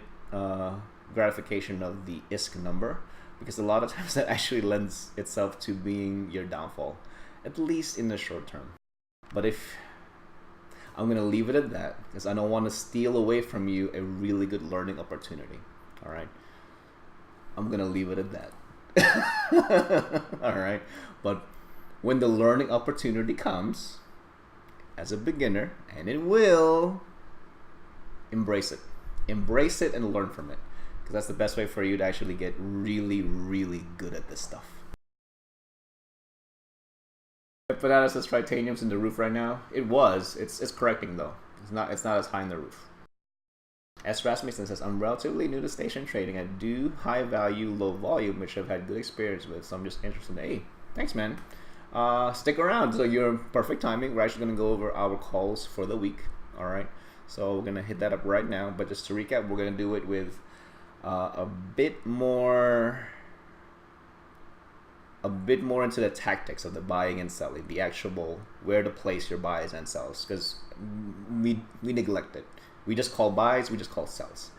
gratification of the ISK number, because a lot of times that actually lends itself to being your downfall, at least in the short term. But if I'm gonna leave it at that, because I don't want to steal away from you a really good learning opportunity. All right, I'm gonna leave it at that. All right, but when the learning opportunity comes, as a beginner, and it will, embrace it. Embrace it and learn from it, because that's the best way for you to actually get really, really good at this stuff. Banana says titanium's in the roof right now. It was. It's correcting though. It's not as high in the roof. S. Rasmussen says, I'm relatively new to station trading. I do high value, low volume, which I've had good experience with. So I'm just interested. Hey, thanks, man. Stick around. So you're perfect timing. We're actually gonna go over our calls for the week. All right. So we're gonna hit that up right now. But just to recap, we're gonna do it with a bit more into the tactics of the buying and selling, the actual where to place your buys and sells, because we neglect it. We just call buys, we just call sells.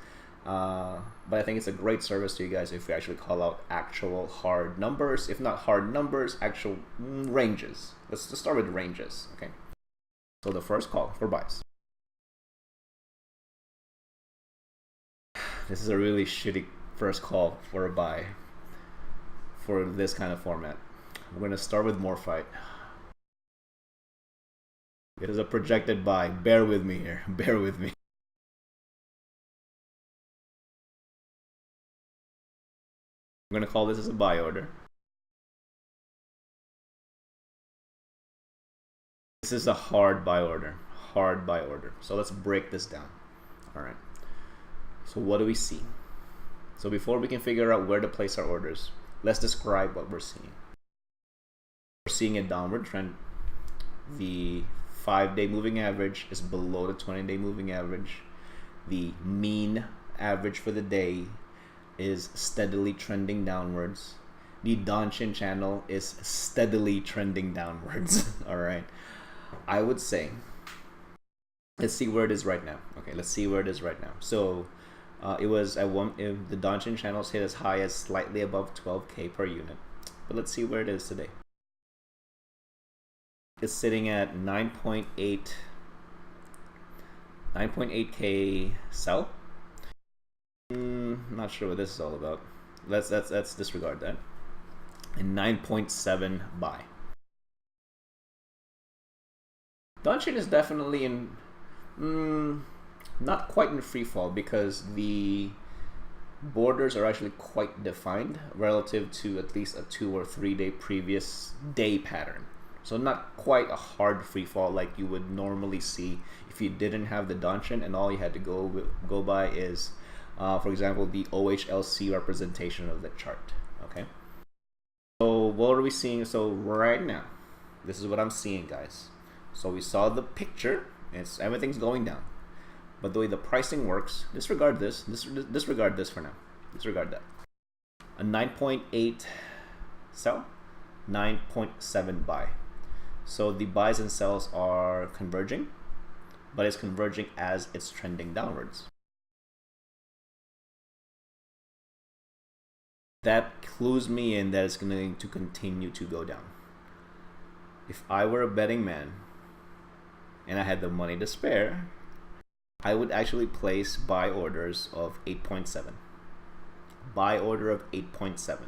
But I think it's a great service to you guys if we actually call out actual hard numbers, if not hard numbers, actual ranges. Let's just start with ranges, okay? So the first call for buys. This is a really shitty first call for a buy for this kind of format. We're going to start with Morphite. It is a projected buy. Bear with me here. Bear with me. I'm going to call this as a buy order. This is a hard buy order. Hard buy order. So let's break this down. All right. So what do we see? So before we can figure out where to place our orders, let's describe what we're seeing. We're seeing a downward trend. The 5-day moving average is below the 20-day moving average. The mean average for the day is steadily trending downwards. The Danshin channel is steadily trending downwards. All right. I would say, let's see where it is right now. Okay, let's see where it is right now. So it was at the Danshin channels hit as high as slightly above 12K per unit. But let's see where it is today. It's sitting at 9.8K sell. Not sure what this is all about. Let's disregard that. And 9.7 buy. Danshin is definitely in not quite in free fall, because the borders are actually quite defined relative to at least a 2 or 3 day previous day pattern. So not quite a hard free fall like you would normally see if you didn't have the Danshin and all you had to go by is, for example, the OHLC representation of the chart. Okay. So what are we seeing? So right now, this is what I'm seeing, guys. So we saw the picture. Everything's going down. But the way the pricing works, disregard this. Disregard this for now. Disregard that. A 9.8 sell, 9.7 buy. So the buys and sells are converging, but it's converging as it's trending downwards. That clues me in that it's going to continue to go down. If I were a betting man and I had the money to spare, I would actually place buy orders of 8.7. Buy order of 8.7.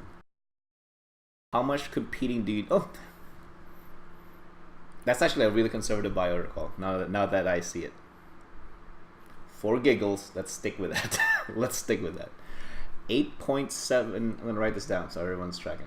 How much competing do you... Oh, that's actually a really conservative buy order call, now that I see it. For giggles, let's stick with that. Let's stick with that. 8.7, I'm going to write this down so everyone's tracking.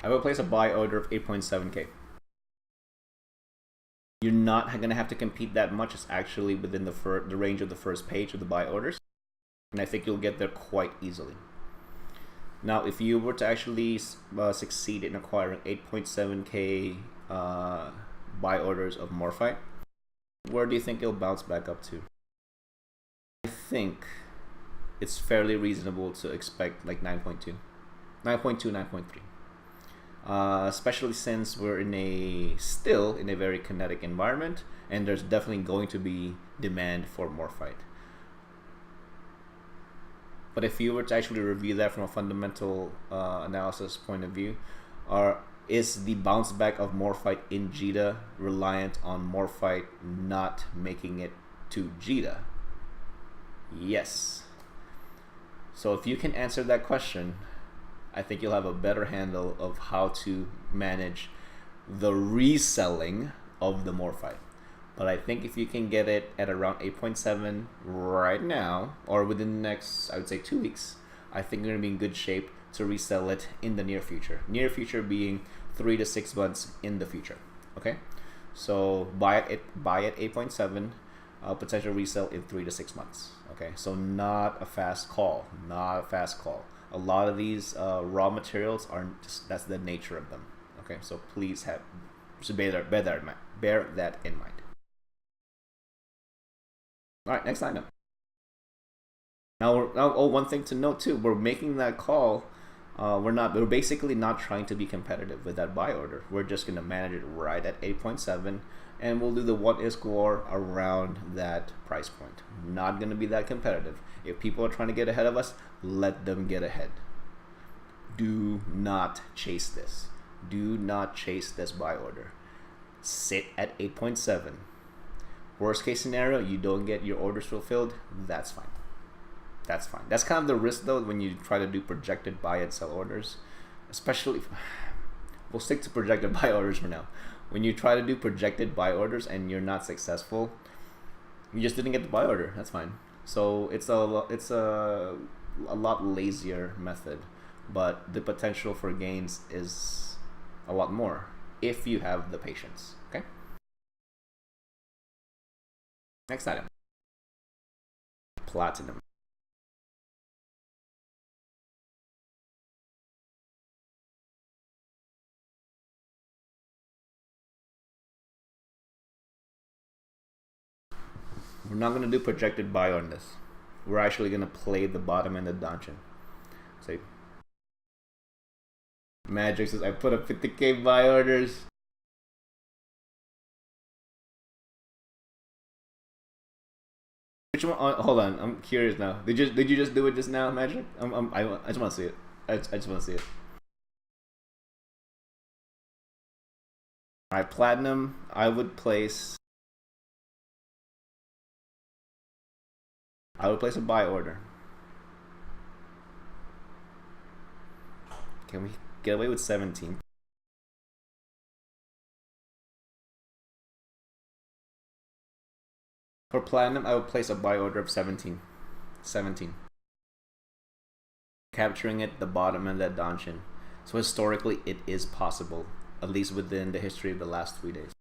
I will place a buy order of 8.7K. You're not going to have to compete that much. It's actually within the range of the first page of the buy orders. And I think you'll get there quite easily. Now, if you were to actually succeed in acquiring 8.7K buy orders of Morphite, where do you think it'll bounce back up to? I think it's fairly reasonable to expect like 9.2, 9.3. Especially since we're still in a very kinetic environment, and there's definitely going to be demand for Morphite. But if you were to actually review that from a fundamental analysis point of view, is the bounce back of Morphite in JITA reliant on Morphite not making it to JITA? Yes. So if you can answer that question, I think you'll have a better handle of how to manage the reselling of the Morphite. But I think if you can get it at around 8.7 right now, or within the next, I would say 2 weeks, I think you're going to be in good shape to resell it in the near future. Near future being 3 to 6 months in the future. Okay, so buy it at 8.7, potential resell in 3 to 6 months. Okay, so not a fast call, not a fast call. A lot of these raw materials are just, that's the nature of them. Okay, so please bear that in mind. All right, next item. Now, one thing to note too, we're making that call. We're basically not trying to be competitive with that buy order. We're just going to manage it right at 8.7, and we'll do the what is score around that price point. Not going to be that competitive. If people are trying to get ahead of us, let them get ahead. Do not chase this. Do not chase this buy order. Sit at 8.7. Worst case scenario, you don't get your orders fulfilled. That's fine. That's fine. That's kind of the risk though when you try to do projected buy and sell orders. Especially, we'll stick to projected buy orders for now. When you try to do projected buy orders and you're not successful, you just didn't get the buy order. That's fine. So it's a lot lazier method, but the potential for gains is a lot more if you have the patience. Okay. Next item. Platinum. We're not going to do projected buy on this. We're actually going to play the bottom end of the dungeon. Say, Magic says, I put up 50k buy orders. Which one? Hold on, I'm curious now. Did you just do it just now, Magic? I just want to see it. I just want to see it. All right, platinum. I would place a buy order. Can we get away with 17? For platinum, I would place a buy order of 17. 17. Capturing it, the bottom end of that dungeon. So historically, it is possible, at least within the history of the last 3 days.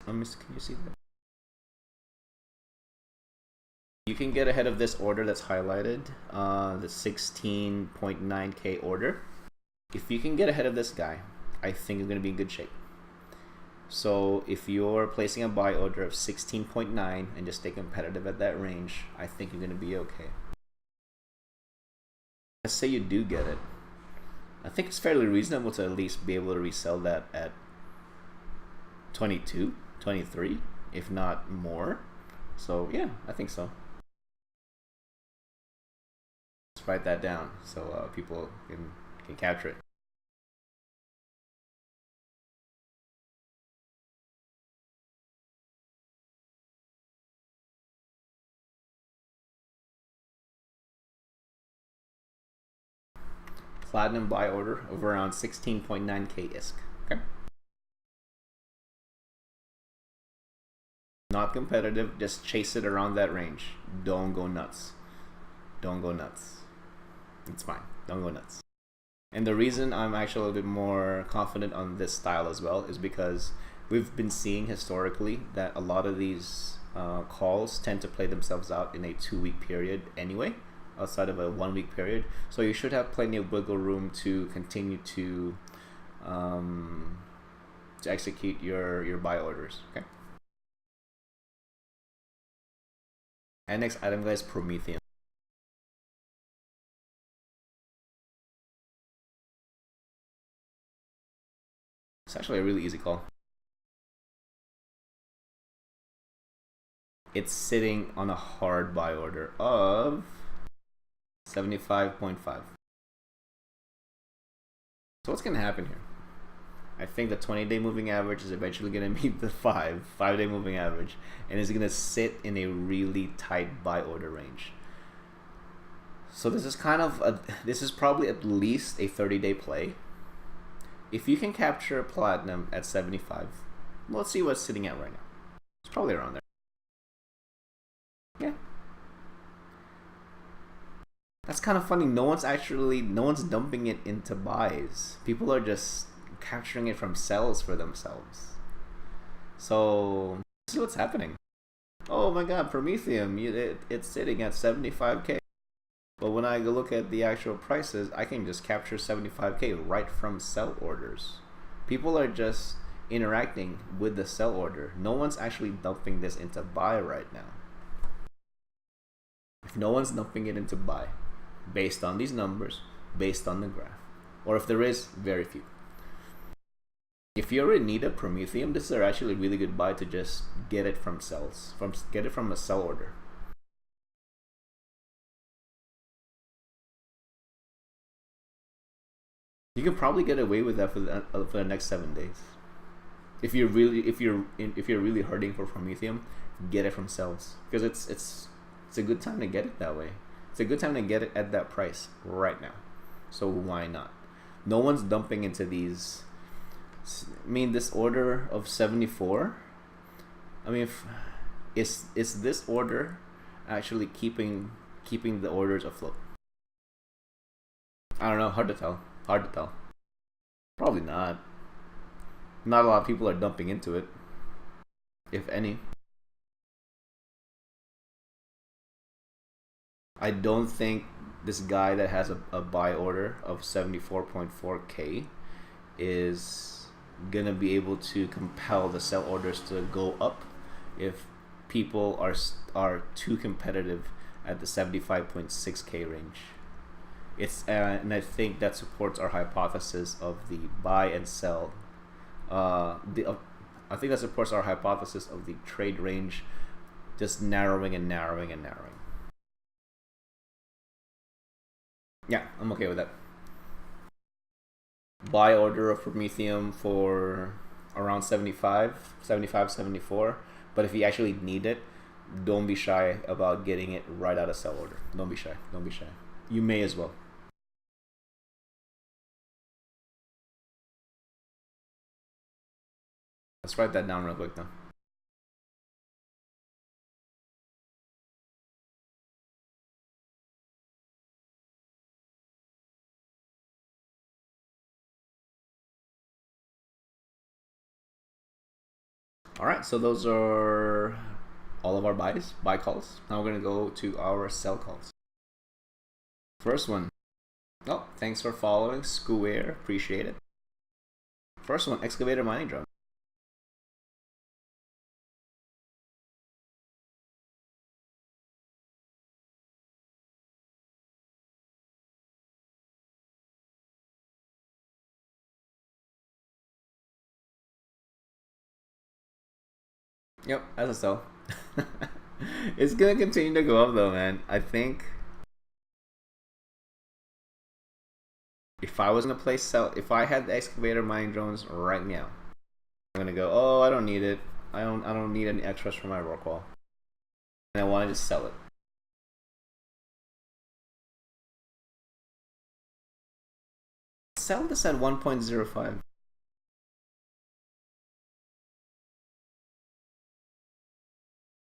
Can you see that? You can get ahead of this order that's highlighted, the 16.9k order. If you can get ahead of this guy, I think you're going to be in good shape. So if you're placing a buy order of 16.9 and just stay competitive at that range, I think you're going to be okay. Let's say you do get it. I think it's fairly reasonable to at least be able to resell that at 22, 23, if not more. So yeah, I think so. Let's write that down so people can capture it. Platinum buy order of around 16.9k ISK. Okay. Not competitive, just chase it around that range. Don't go nuts. Don't go nuts. It's fine. Don't go nuts. And the reason I'm actually a little bit more confident on this style as well is because we've been seeing historically that a lot of these calls tend to play themselves out in a 2-week period anyway, outside of a 1-week period. So you should have plenty of wiggle room to continue to to execute your buy orders. Okay. And next item, guys, Prometheum. It's actually a really easy call. It's sitting on a hard buy order of 75.5. So what's going to happen here? I think the 20-day moving average is eventually going to meet the 5-day moving average, and it's going to sit in a really tight buy order range. So this is this is probably at least a 30-day play. If you can capture platinum at 75, let's see what's sitting at right now. It's probably around there. Yeah. That's kind of funny. No one's dumping it into buys. People are just capturing it from sells for themselves. So this is what's happening. Oh my god, Prometheum, it's sitting at 75k. But when I go look at the actual prices, I can just capture 75k right from sell orders. People are just interacting with the sell order. No one's actually dumping this into buy right now. If no one's dumping it into buy, based on these numbers, based on the graph, or if there is, very few. If you're in need of Prometheum, this is actually a really good buy to just get it from sells, get it from a sell order. You can probably get away with that for the next 7 days. If you're really hurting for Prometheum, get it from sells, because it's a good time to get it that way. It's a good time to get it at that price right now. So why not? No one's dumping into these. I mean, this order of 74. I mean, is this order actually keeping the orders afloat? I don't know. Hard to tell. Probably not. Not a lot of people are dumping into it, if any. I don't think this guy that has a buy order of 74.4k is gonna be able to compel the sell orders to go up if people are too competitive at the 75.6k range. And I think that supports our hypothesis of the buy and sell. I think that supports our hypothesis of the trade range just narrowing and narrowing and narrowing. Yeah, I'm okay with that. Buy order of Prometheum for around 75, 74. But if you actually need it, don't be shy about getting it right out of sell order. Don't be shy. You may as well. Let's write that down real quick now. Alright, so those are all of our buy calls. Now we're going to go to our sell calls. First one. Oh, thanks for following, Square. Appreciate it. First one, excavator mining drone. Yep, that's a sell. It's gonna continue to go up though, man. I think if I was gonna play sell, if I had the excavator mining drones right now, I'm gonna go, oh, I don't need it. I don't need any extras for my rock wall, and I want to just sell it. Sell this at 1.05.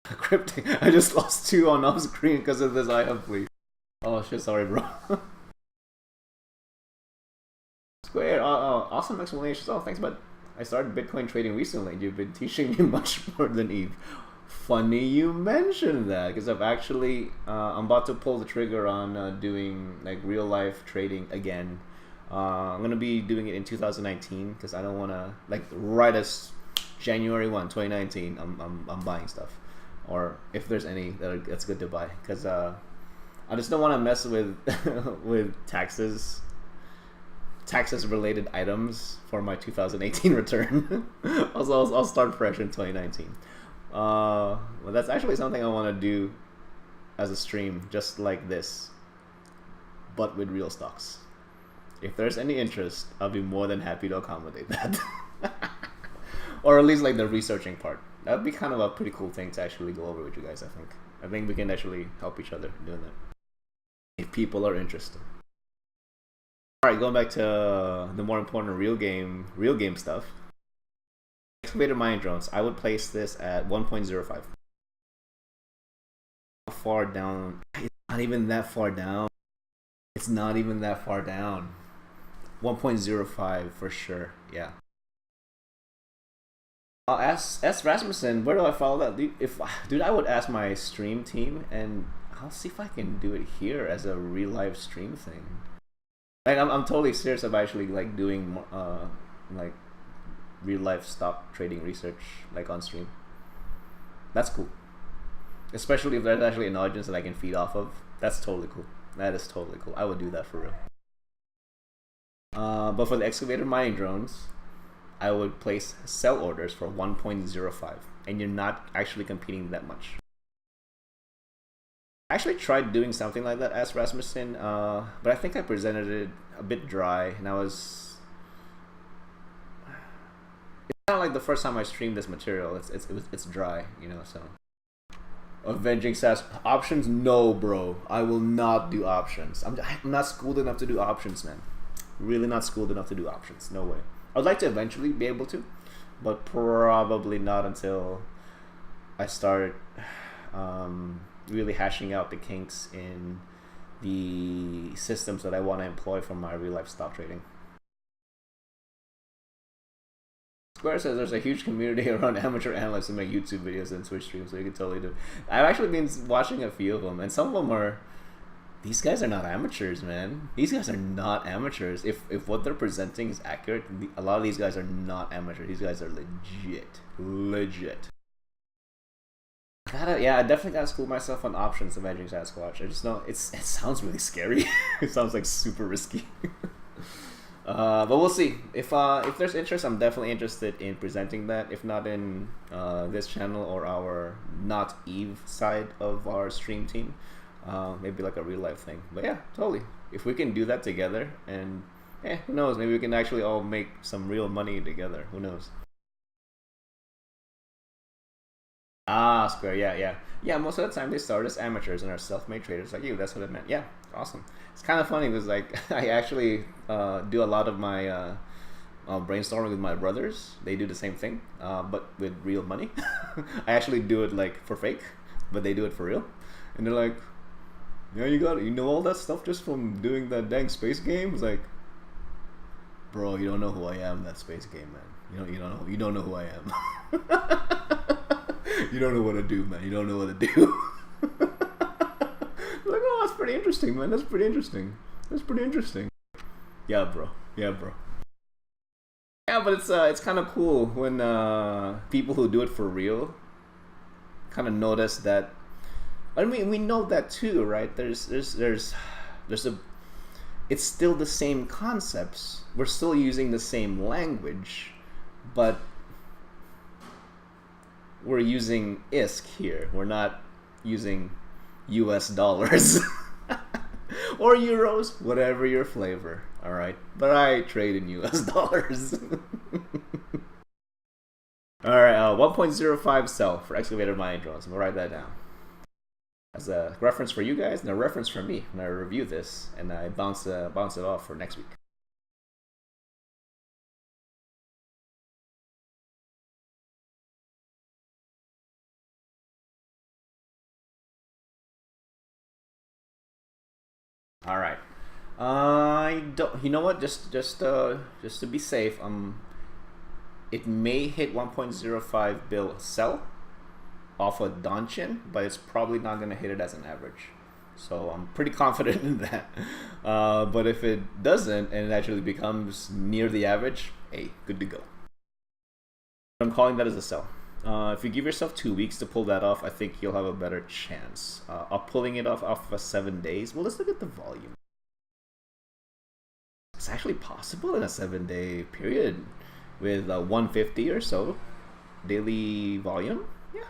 Cryptic. I just lost 2 on off screen because of this item, please. Oh shit, sorry, bro. Square, awesome explanations. Oh, thanks, bud. I started Bitcoin trading recently. You've been teaching me much more than Eve. Funny you mentioned that, because I've actually, I'm about to pull the trigger on doing like real life trading again. I'm gonna be doing it in 2019 because I don't want to like right as January 1, 2019. I'm buying stuff, or if there's any that's good to buy, because I just don't want to mess with with taxes related items for my 2018 return. Also, I'll start fresh in 2019. Well, that's actually something I want to do as a stream, just like this, but with real stocks. If there's any interest, I'll be more than happy to accommodate that. Or at least like the researching part. That would be kind of a pretty cool thing to actually go over with you guys, I think we can actually help each other doing that, if people are interested. Alright, going back to the more important real game stuff. Excavator mine drones, I would place this at 1.05. How far down? It's not even that far down. It's not even that far down. 1.05 for sure, yeah. I'll ask Rasmussen, where do I follow that? Dude, I would ask my stream team, and I'll see if I can do it here as a real live stream thing. Like I'm totally serious about actually like doing like real life stock trading research like on stream. That's cool, especially if there's actually an audience that I can feed off of. That's totally cool. That is totally cool. I would do that for real. But for the excavator mining drones, I would place sell orders for 1.05, and you're not actually competing that much. I actually tried doing something like that as Rasmussen, but I think I presented it a bit dry, and it's kind of like the first time I streamed this material. It's dry, you know. So Avenging Sass options? No, bro. I will not do options. I'm not schooled enough to do options, man. Really not schooled enough to do options. No way. I would like to eventually be able to, but probably not until I start really hashing out the kinks in the systems that I want to employ for my real life stock trading. Square says there's a huge community around amateur analysts who make YouTube videos and Twitch streams, so you can totally do it. I've actually been watching a few of them, and some of them are, these guys are not amateurs, man. These guys are not amateurs. If what they're presenting is accurate, a lot of these guys are not amateurs. These guys are legit. I definitely gotta school myself on options of Avenging Sasquatch. I just know it sounds really scary. It sounds like super risky. But we'll see. If there's interest, I'm definitely interested in presenting that. If not in this channel or our not Eve side of our stream team, maybe like a real life thing. But yeah, totally. If we can do that together, and who knows? Maybe we can actually all make some real money together. Who knows? Square, yeah. Most of the time they start as amateurs and are self-made traders like you. That's what it meant. Yeah, awesome. It's kind of funny because like I actually do a lot of my brainstorming with my brothers. They do the same thing, but with real money. I actually do it like for fake, but they do it for real. And they're like, yeah, you know all that stuff just from doing that dang space game. It's like, bro, you don't know who I am in that space game, man. You don't know who I am. You don't know what to do, man. You don't know what to do. Like, oh, that's pretty interesting, man. That's pretty interesting. Yeah, bro. Yeah, but it's kind of cool when people who do it for real kind of notice that. I mean, we know that too, right? There's it's still the same concepts. We're still using the same language, but we're using ISK here. We're not using US dollars or euros, whatever your flavor. All right, but I trade in US dollars. All right, 1.05 sell for excavator mining drones. I'm gonna write that down as a reference for you guys and a reference for me when I review this and I bounce it off for next week. All right. I don't. You know what? Just to be safe, it may hit 1.05 bill sell off a Donchin, but it's probably not gonna hit it as an average. So I'm pretty confident in that. But if it doesn't and it actually becomes near the average, hey, good to go. I'm calling that as a sell. If you give yourself 2 weeks to pull that off, I think you'll have a better chance of pulling it off of 7 days. Well, let's look at the volume. It's actually possible in a 7-day period with 150 or so daily volume. Yeah.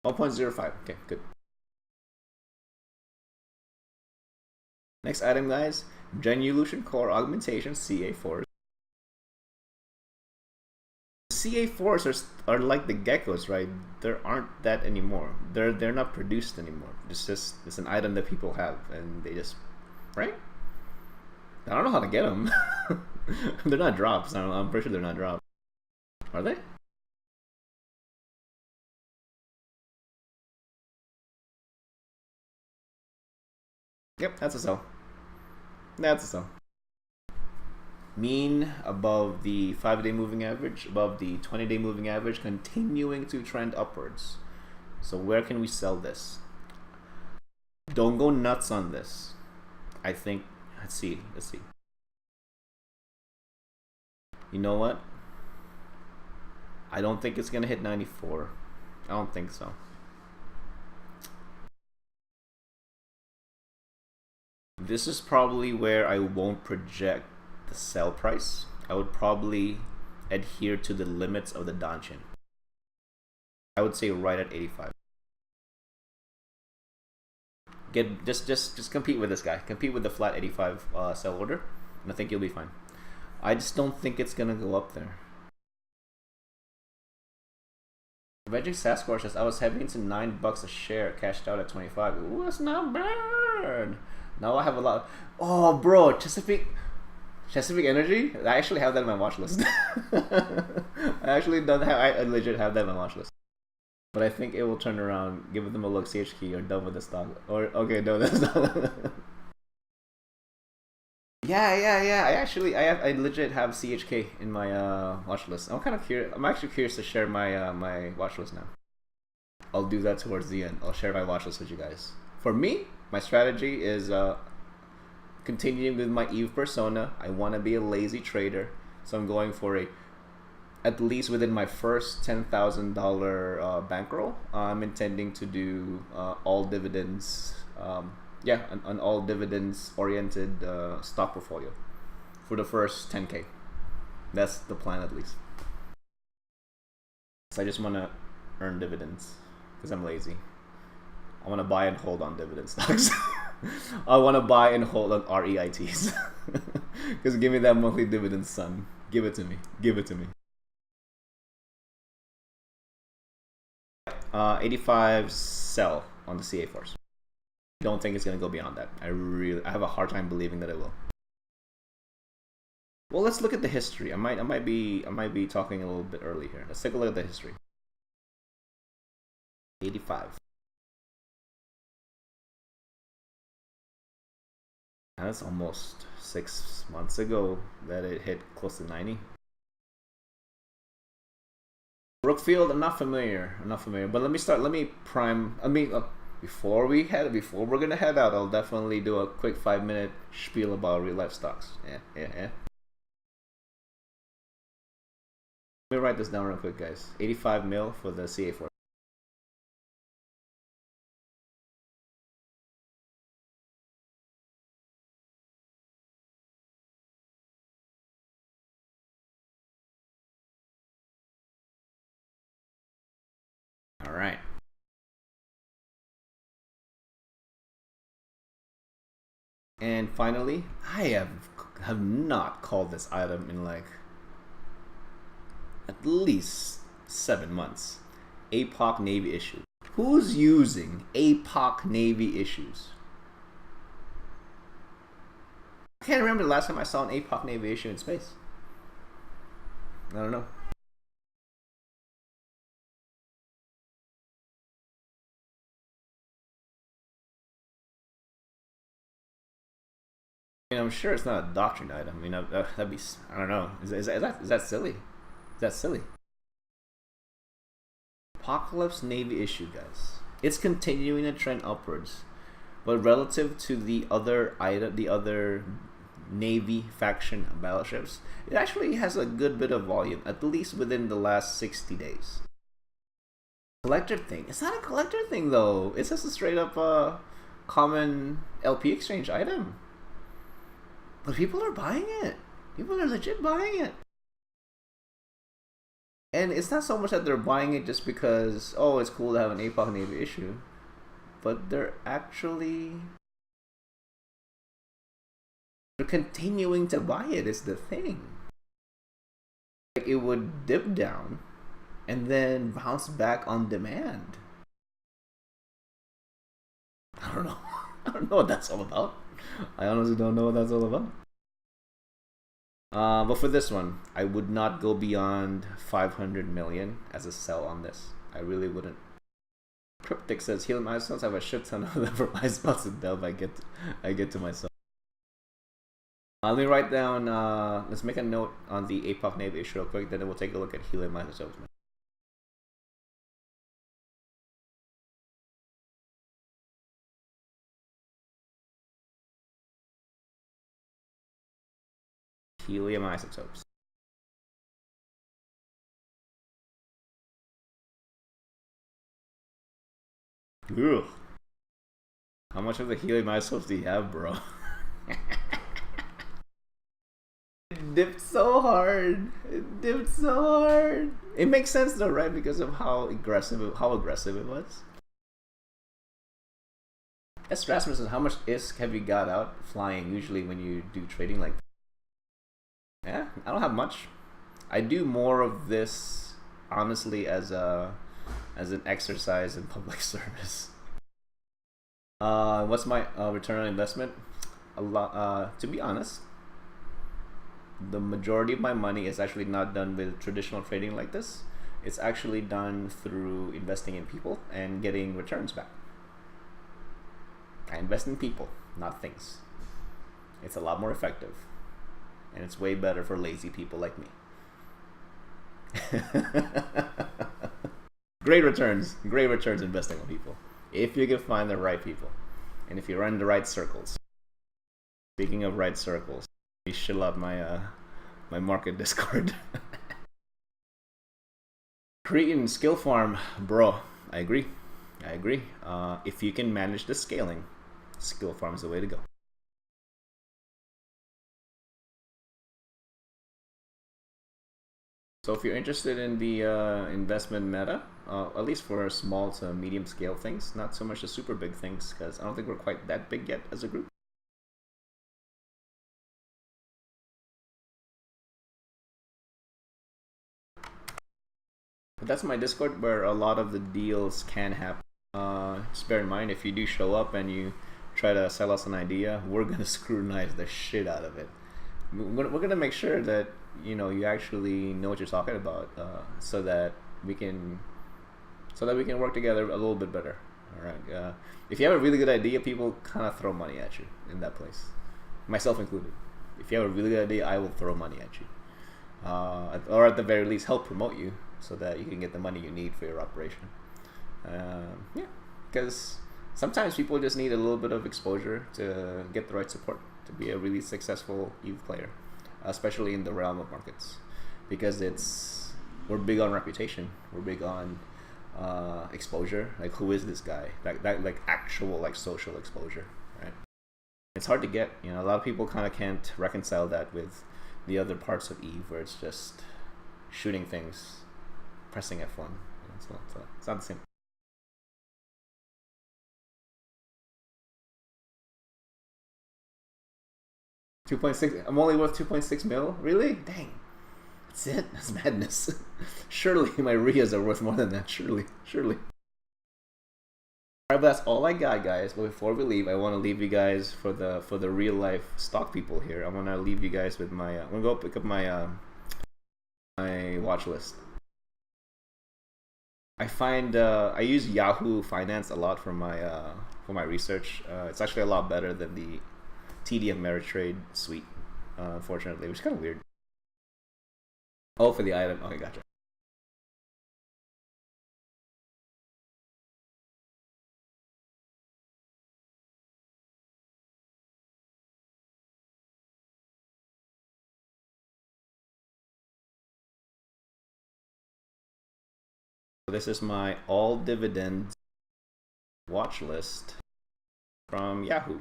1.05. Okay, good. Next item, guys, Genulution Core Augmentation CA4s. CA4s are like the geckos, right? There aren't that anymore. They're not produced anymore. It's an item that people have, and they just, right? I don't know how to get them. They're not drops. I'm pretty sure they're not drops. Are they? Yep, that's a sell. That's a sell. Mean above the 5-day moving average, above the 20-day moving average, continuing to trend upwards. So where can we sell this? Don't go nuts on this. I think, let's see. You know what? I don't think it's gonna hit 94. I don't think so. This is probably where I won't project the sell price. I would probably adhere to the limits of the Danchin. I would say right at 85. Just compete with this guy. Compete with the flat 85 sell order, and I think you'll be fine. I just don't think it's gonna go up there. Veggie Sasquatch says I was heavy into $9 a share, cashed out at 25. Ooh, that's not bad. Now I have a lot. Oh, bro, Chesapeake Energy. I actually have that in my watch list. I legit have that in my watch list. But I think it will turn around. Give them a look. CHK or done with the stock. Or okay, no, that's not. Yeah. I legit have CHK in my watch list. I'm kind of curious. I'm actually curious to share my my watch list now. I'll do that towards the end. I'll share my watch list with you guys. For me, my strategy is continuing with my Eve persona. I want to be a lazy trader, so I'm going for at least within my first $10,000 bankroll. I'm intending to do all dividends. An all dividends oriented stock portfolio for the first 10K. That's the plan, at least. So I just want to earn dividends because I'm lazy. I want to buy and hold on dividend stocks. I want to buy and hold on REITs. Because give me that monthly dividend, son. Give it to me. 85 sell on the CA4s. Don't think it's going to go beyond that. I have a hard time believing that it will. Well, let's look at the history. I might be talking a little bit early here. Let's take a look at the history. 85. And that's almost 6 months ago that it hit close to 90. Brookfield, I'm not familiar. But let me prime. Before we're gonna head out, I'll definitely do a quick 5-minute spiel about real life stocks. Yeah. Let me write this down real quick, guys. 85 mil for the CA4. All right. And finally, I have not called this item in like at least 7 months. APOC Navy issues. Who's using APOC Navy issues? I can't remember the last time I saw an APOC Navy issue in space. I don't know. I'm sure it's not a doctrine item. That'd be, I don't know. Is that silly? Is that silly? Apocalypse Navy issue, guys. It's continuing a trend upwards, but relative to the other Navy faction battleships, it actually has a good bit of volume, at least within the last 60 days. Collector thing. It's not a collector thing though. It's just a straight up common LP exchange item. But people are buying it. People are legit buying it. And it's not so much that they're buying it just because, oh, it's cool to have an APOC Navy issue. But they're continuing to buy it is the thing. Like, it would dip down and then bounce back on demand. I don't know. I don't know what that's all about. I honestly don't know what that's all about. But for this one, I would not go beyond 500 million as a sell on this. I really wouldn't. Cryptic says, healing milestones, I have a shit ton of them for my spots in Delve. I get to myself. Let me write down, let's make a note on the APOC Navy issue real quick, then we'll take a look at healing milestones. Helium isotopes. Ugh. How much of the helium isotopes do you have, bro? It dipped so hard. It dipped so hard. It makes sense though, right? Because of how aggressive it was. S. Rasmussen, how much ISK have you got out flying usually when you do trading like that? Yeah, I don't have much. I do more of this honestly as an exercise in public service. What's my return on investment? A lot. To be honest, the majority of my money is actually not done with traditional trading like this. It's actually done through investing in people and getting returns back. I invest in people, not things. It's a lot more effective. And it's way better for lazy people like me. Great returns investing on people. If you can find the right people. And if you run the right circles. Speaking of right circles, let me chill out my my market Discord. Creating skill farm, bro. I agree. If you can manage the scaling, skill farm is the way to go. So if you're interested in the investment meta, at least for small to medium scale things, not so much the super big things, because I don't think we're quite that big yet as a group. But that's my Discord where a lot of the deals can happen. Just bear in mind, if you do show up and you try to sell us an idea, we're gonna scrutinize the shit out of it. We're gonna make sure that you actually know what you're talking about, so that we can work together a little bit better. All right. If you have a really good idea, people kind of throw money at you in that place, myself included. If you have a really good idea, I will throw money at you, or at the very least, help promote you so that you can get the money you need for your operation. Yeah, because sometimes people just need a little bit of exposure to get the right support to be a really successful EVE player, especially in the realm of markets, because we're big on reputation, we're big on exposure. Like, who is this guy? That like actual like social exposure, right? It's hard to get. A lot of people kind of can't reconcile that with the other parts of EVE, where it's just shooting things, pressing F1. It's not the same. 2.6. I'm only worth 2.6 mil. Really? Dang. That's it. That's madness. Surely my RIAs are worth more than that. Surely. Alright, but that's all I got, guys. But before we leave, I want to leave you guys for the real life stock people here. I want to leave you guys with my. I'm gonna go pick up my my watch list. I find I use Yahoo Finance a lot for my research. It's actually a lot better than the TD Ameritrade suite, unfortunately, which is kind of weird. Oh, for the item. Okay, gotcha. This is my all dividends watch list from Yahoo.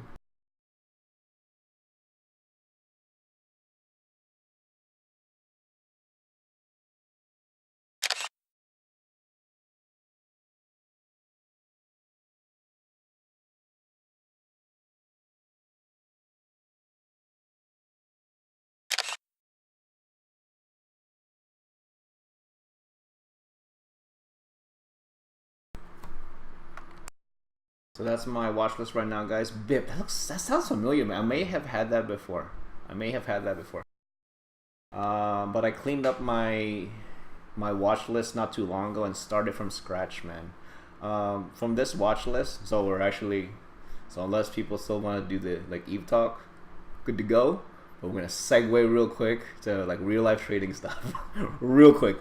So that's my watch list right now, guys. BIP. That sounds familiar, man. I may have had that before. But I cleaned up my watch list not too long ago and started from scratch, man. From this watch list, so unless people still want to do the Eve talk, good to go. But we're gonna segue real quick to real life trading stuff. real quick.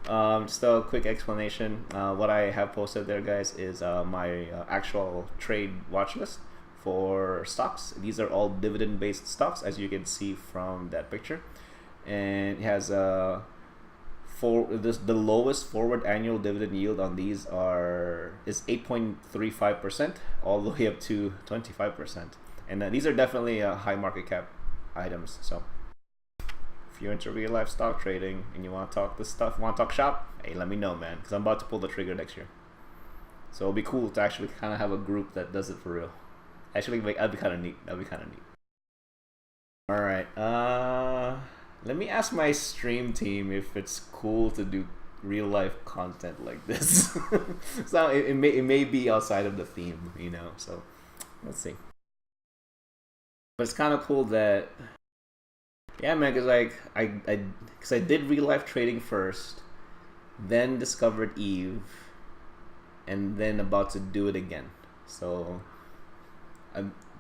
Just a quick explanation. What I have posted there, guys, is my actual trade watch list for stocks. These are all dividend-based stocks, as you can see from that picture, and it has the lowest forward annual dividend yield on these is 8.35%, all the way up to 25%, and these are definitely high market cap items. So if you're into real life stock trading and you want to talk this stuff, want to talk shop, hey, let me know, man, because I'm about to pull the trigger next year. So it'll be cool to actually kind of have a group that does it for real. Actually, that'd be kind of neat. All right. Let me ask my stream team if it's cool to do real life content like this. So it may be outside of the theme, So let's see. But it's kind of cool that, yeah, man, because I did real life trading first, then discovered Eve, and then about to do it again. So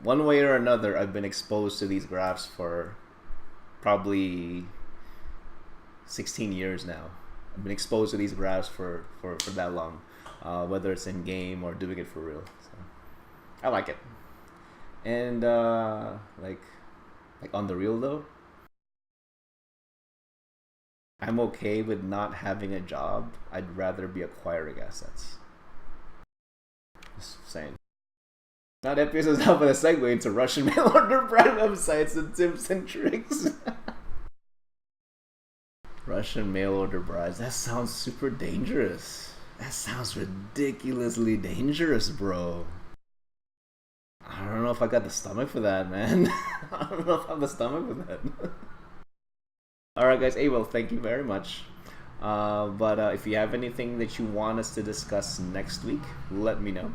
one way or another, I've been exposed to these graphs for probably 16 years now. I've been exposed to these graphs for that long, whether it's in game or doing it for real. So I like it. And like on the real though, I'm okay with not having a job. I'd rather be acquiring assets. Just saying. Now that pisses off on a segue into Russian mail order brand websites and tips and tricks. Russian mail order brides. That sounds super dangerous. That sounds ridiculously dangerous, bro. I don't know if I got the stomach for that, man. I don't know if I have the stomach for that. Alright, guys. Hey, well, thank you very much. But if you have anything that you want us to discuss next week, let me know.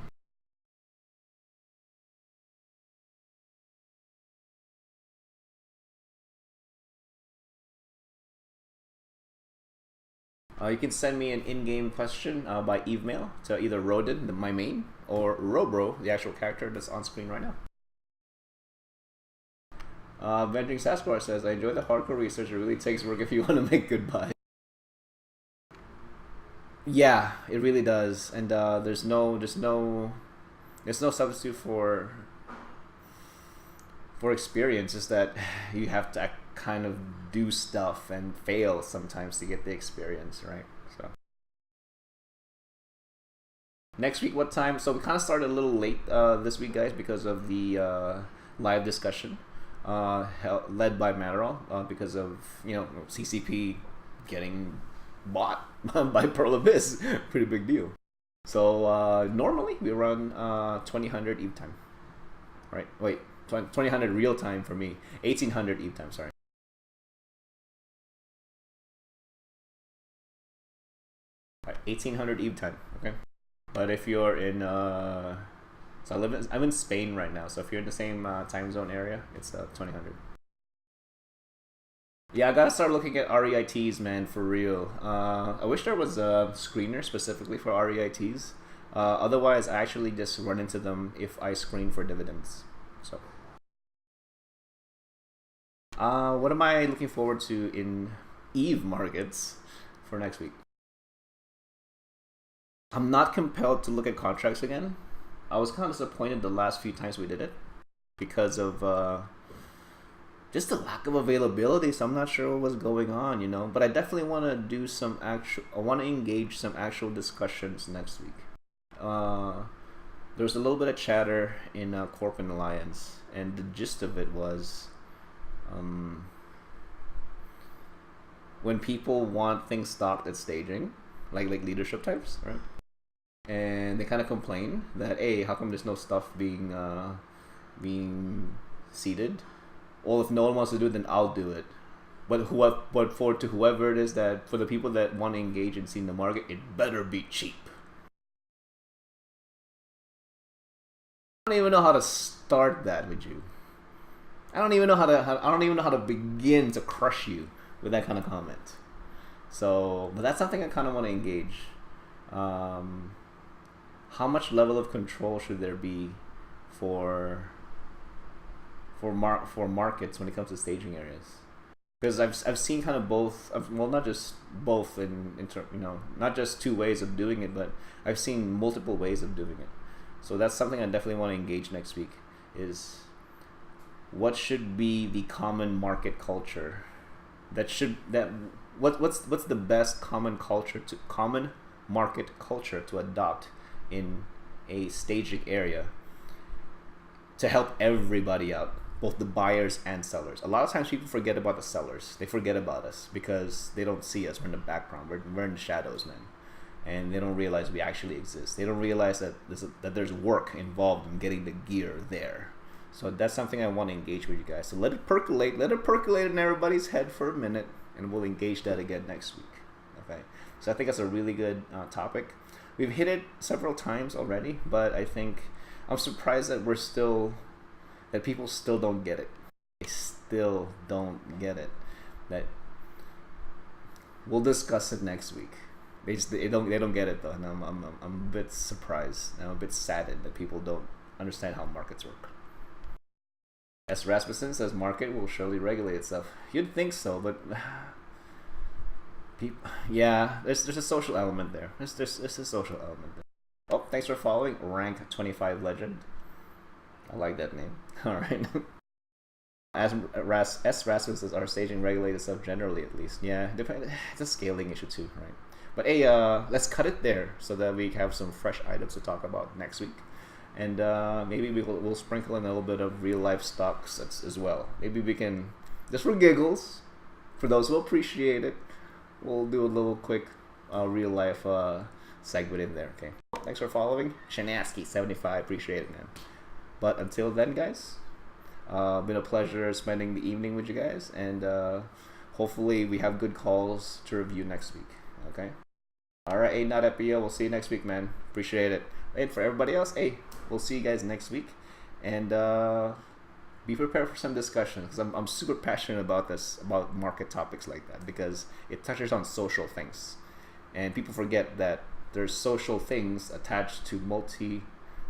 You can send me an in-game question by email to either Rodin, my main, or Robro, the actual character that's on screen right now. Venturing Sasquatch says, I enjoy the hardcore research. It really takes work if you want to make good buys. Yeah, it really does. And there's no substitute for experience. Just that you have to kind of do stuff and fail sometimes to get the experience, right? So next week, what time? So we kind of started a little late this week, guys, because of the live discussion led by Matterall because of CCP getting bought by Pearl Abyss. Pretty big deal. So normally we run 2000 Eve time, right? Wait, 2000 real time for me, 1800 Eve time. Sorry. 1800 Eve time, okay. But if you're in, so I'm in Spain right now. So if you're in the same time zone area, it's 2000. Yeah, I gotta start looking at REITs, man, for real. I wish there was a screener specifically for REITs. Otherwise, I actually just run into them if I screen for dividends. So, what am I looking forward to in Eve markets for next week? I'm not compelled to look at contracts again. I was kind of disappointed the last few times we did it because of just the lack of availability. So I'm not sure what was going on, But I definitely want to do I want to engage some actual discussions next week. There was a little bit of chatter in Corp and Alliance, and the gist of it was, when people want things stopped at staging, like leadership types, right? And they kind of complain that, hey, how come there's no stuff being seeded? Well, if no one wants to do it, then I'll do it. But for whoever it is, that for the people that want to engage and see in the market, it better be cheap. I don't even know how to start that with you. I don't even know how to begin to crush you with that kind of comment. So, but that's something I kind of want to engage. How much level of control should there be for markets when it comes to staging areas? Because I've seen kind of both. Not just both not just two ways of doing it, but I've seen multiple ways of doing it. So that's something I definitely want to engage next week. Is what should be the common market culture? What's the best common market culture to adopt in a staging area to help everybody out, both the buyers and sellers? A lot of times people forget about the sellers. They forget about us because they don't see us. We're in the background. We're in the shadows, man. And they don't realize we actually exist. They don't realize that there's work involved in getting the gear there. So that's something I want to engage with you guys. So let it percolate in everybody's head for a minute, and we'll engage that again next week. Okay. So I think that's a really good topic. We've hit it several times already, but I think I'm surprised that people still don't get it. They still don't get it. That we'll discuss it next week. They don't get it though, and I'm a bit surprised. I'm a bit saddened that people don't understand how markets work. S. Rasmussen says market will surely regulate itself. You'd think so, but there's a social element there. There's a social element there. Oh, thanks for following Rank 25 Legend. I like that name. All right. S. Rasmussen says our staging regulate itself generally, at least. Yeah, it's a scaling issue too, right? But hey, let's cut it there so that we have some fresh items to talk about next week. And maybe we'll sprinkle in a little bit of real life stocks as well. Maybe we can, just for giggles, for those who appreciate it, we'll do a little quick real life segment in there. Okay. Thanks for following. Shanaski75, appreciate it, man. But until then, guys, been a pleasure spending the evening with you guys, and hopefully we have good calls to review next week. Okay. All right, not FBO. We'll see you next week, man. Appreciate it. And for everybody else, hey, we'll see you guys next week, and be prepared for some discussion, because I'm super passionate about market topics like that, because it touches on social things, and people forget that there's social things attached to multiplayer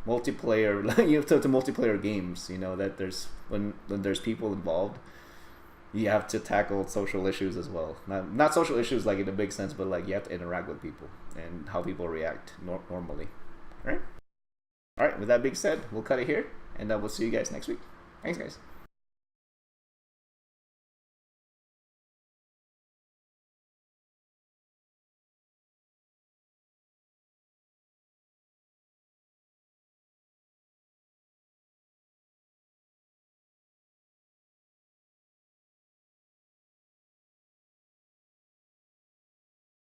to multiplayer games. That there's when there's people involved, you have to tackle social issues as well. Not social issues like in a big sense, but like you have to interact with people and how people react normally. All right. With that being said, we'll cut it here, and we'll see you guys next week. Thanks, guys.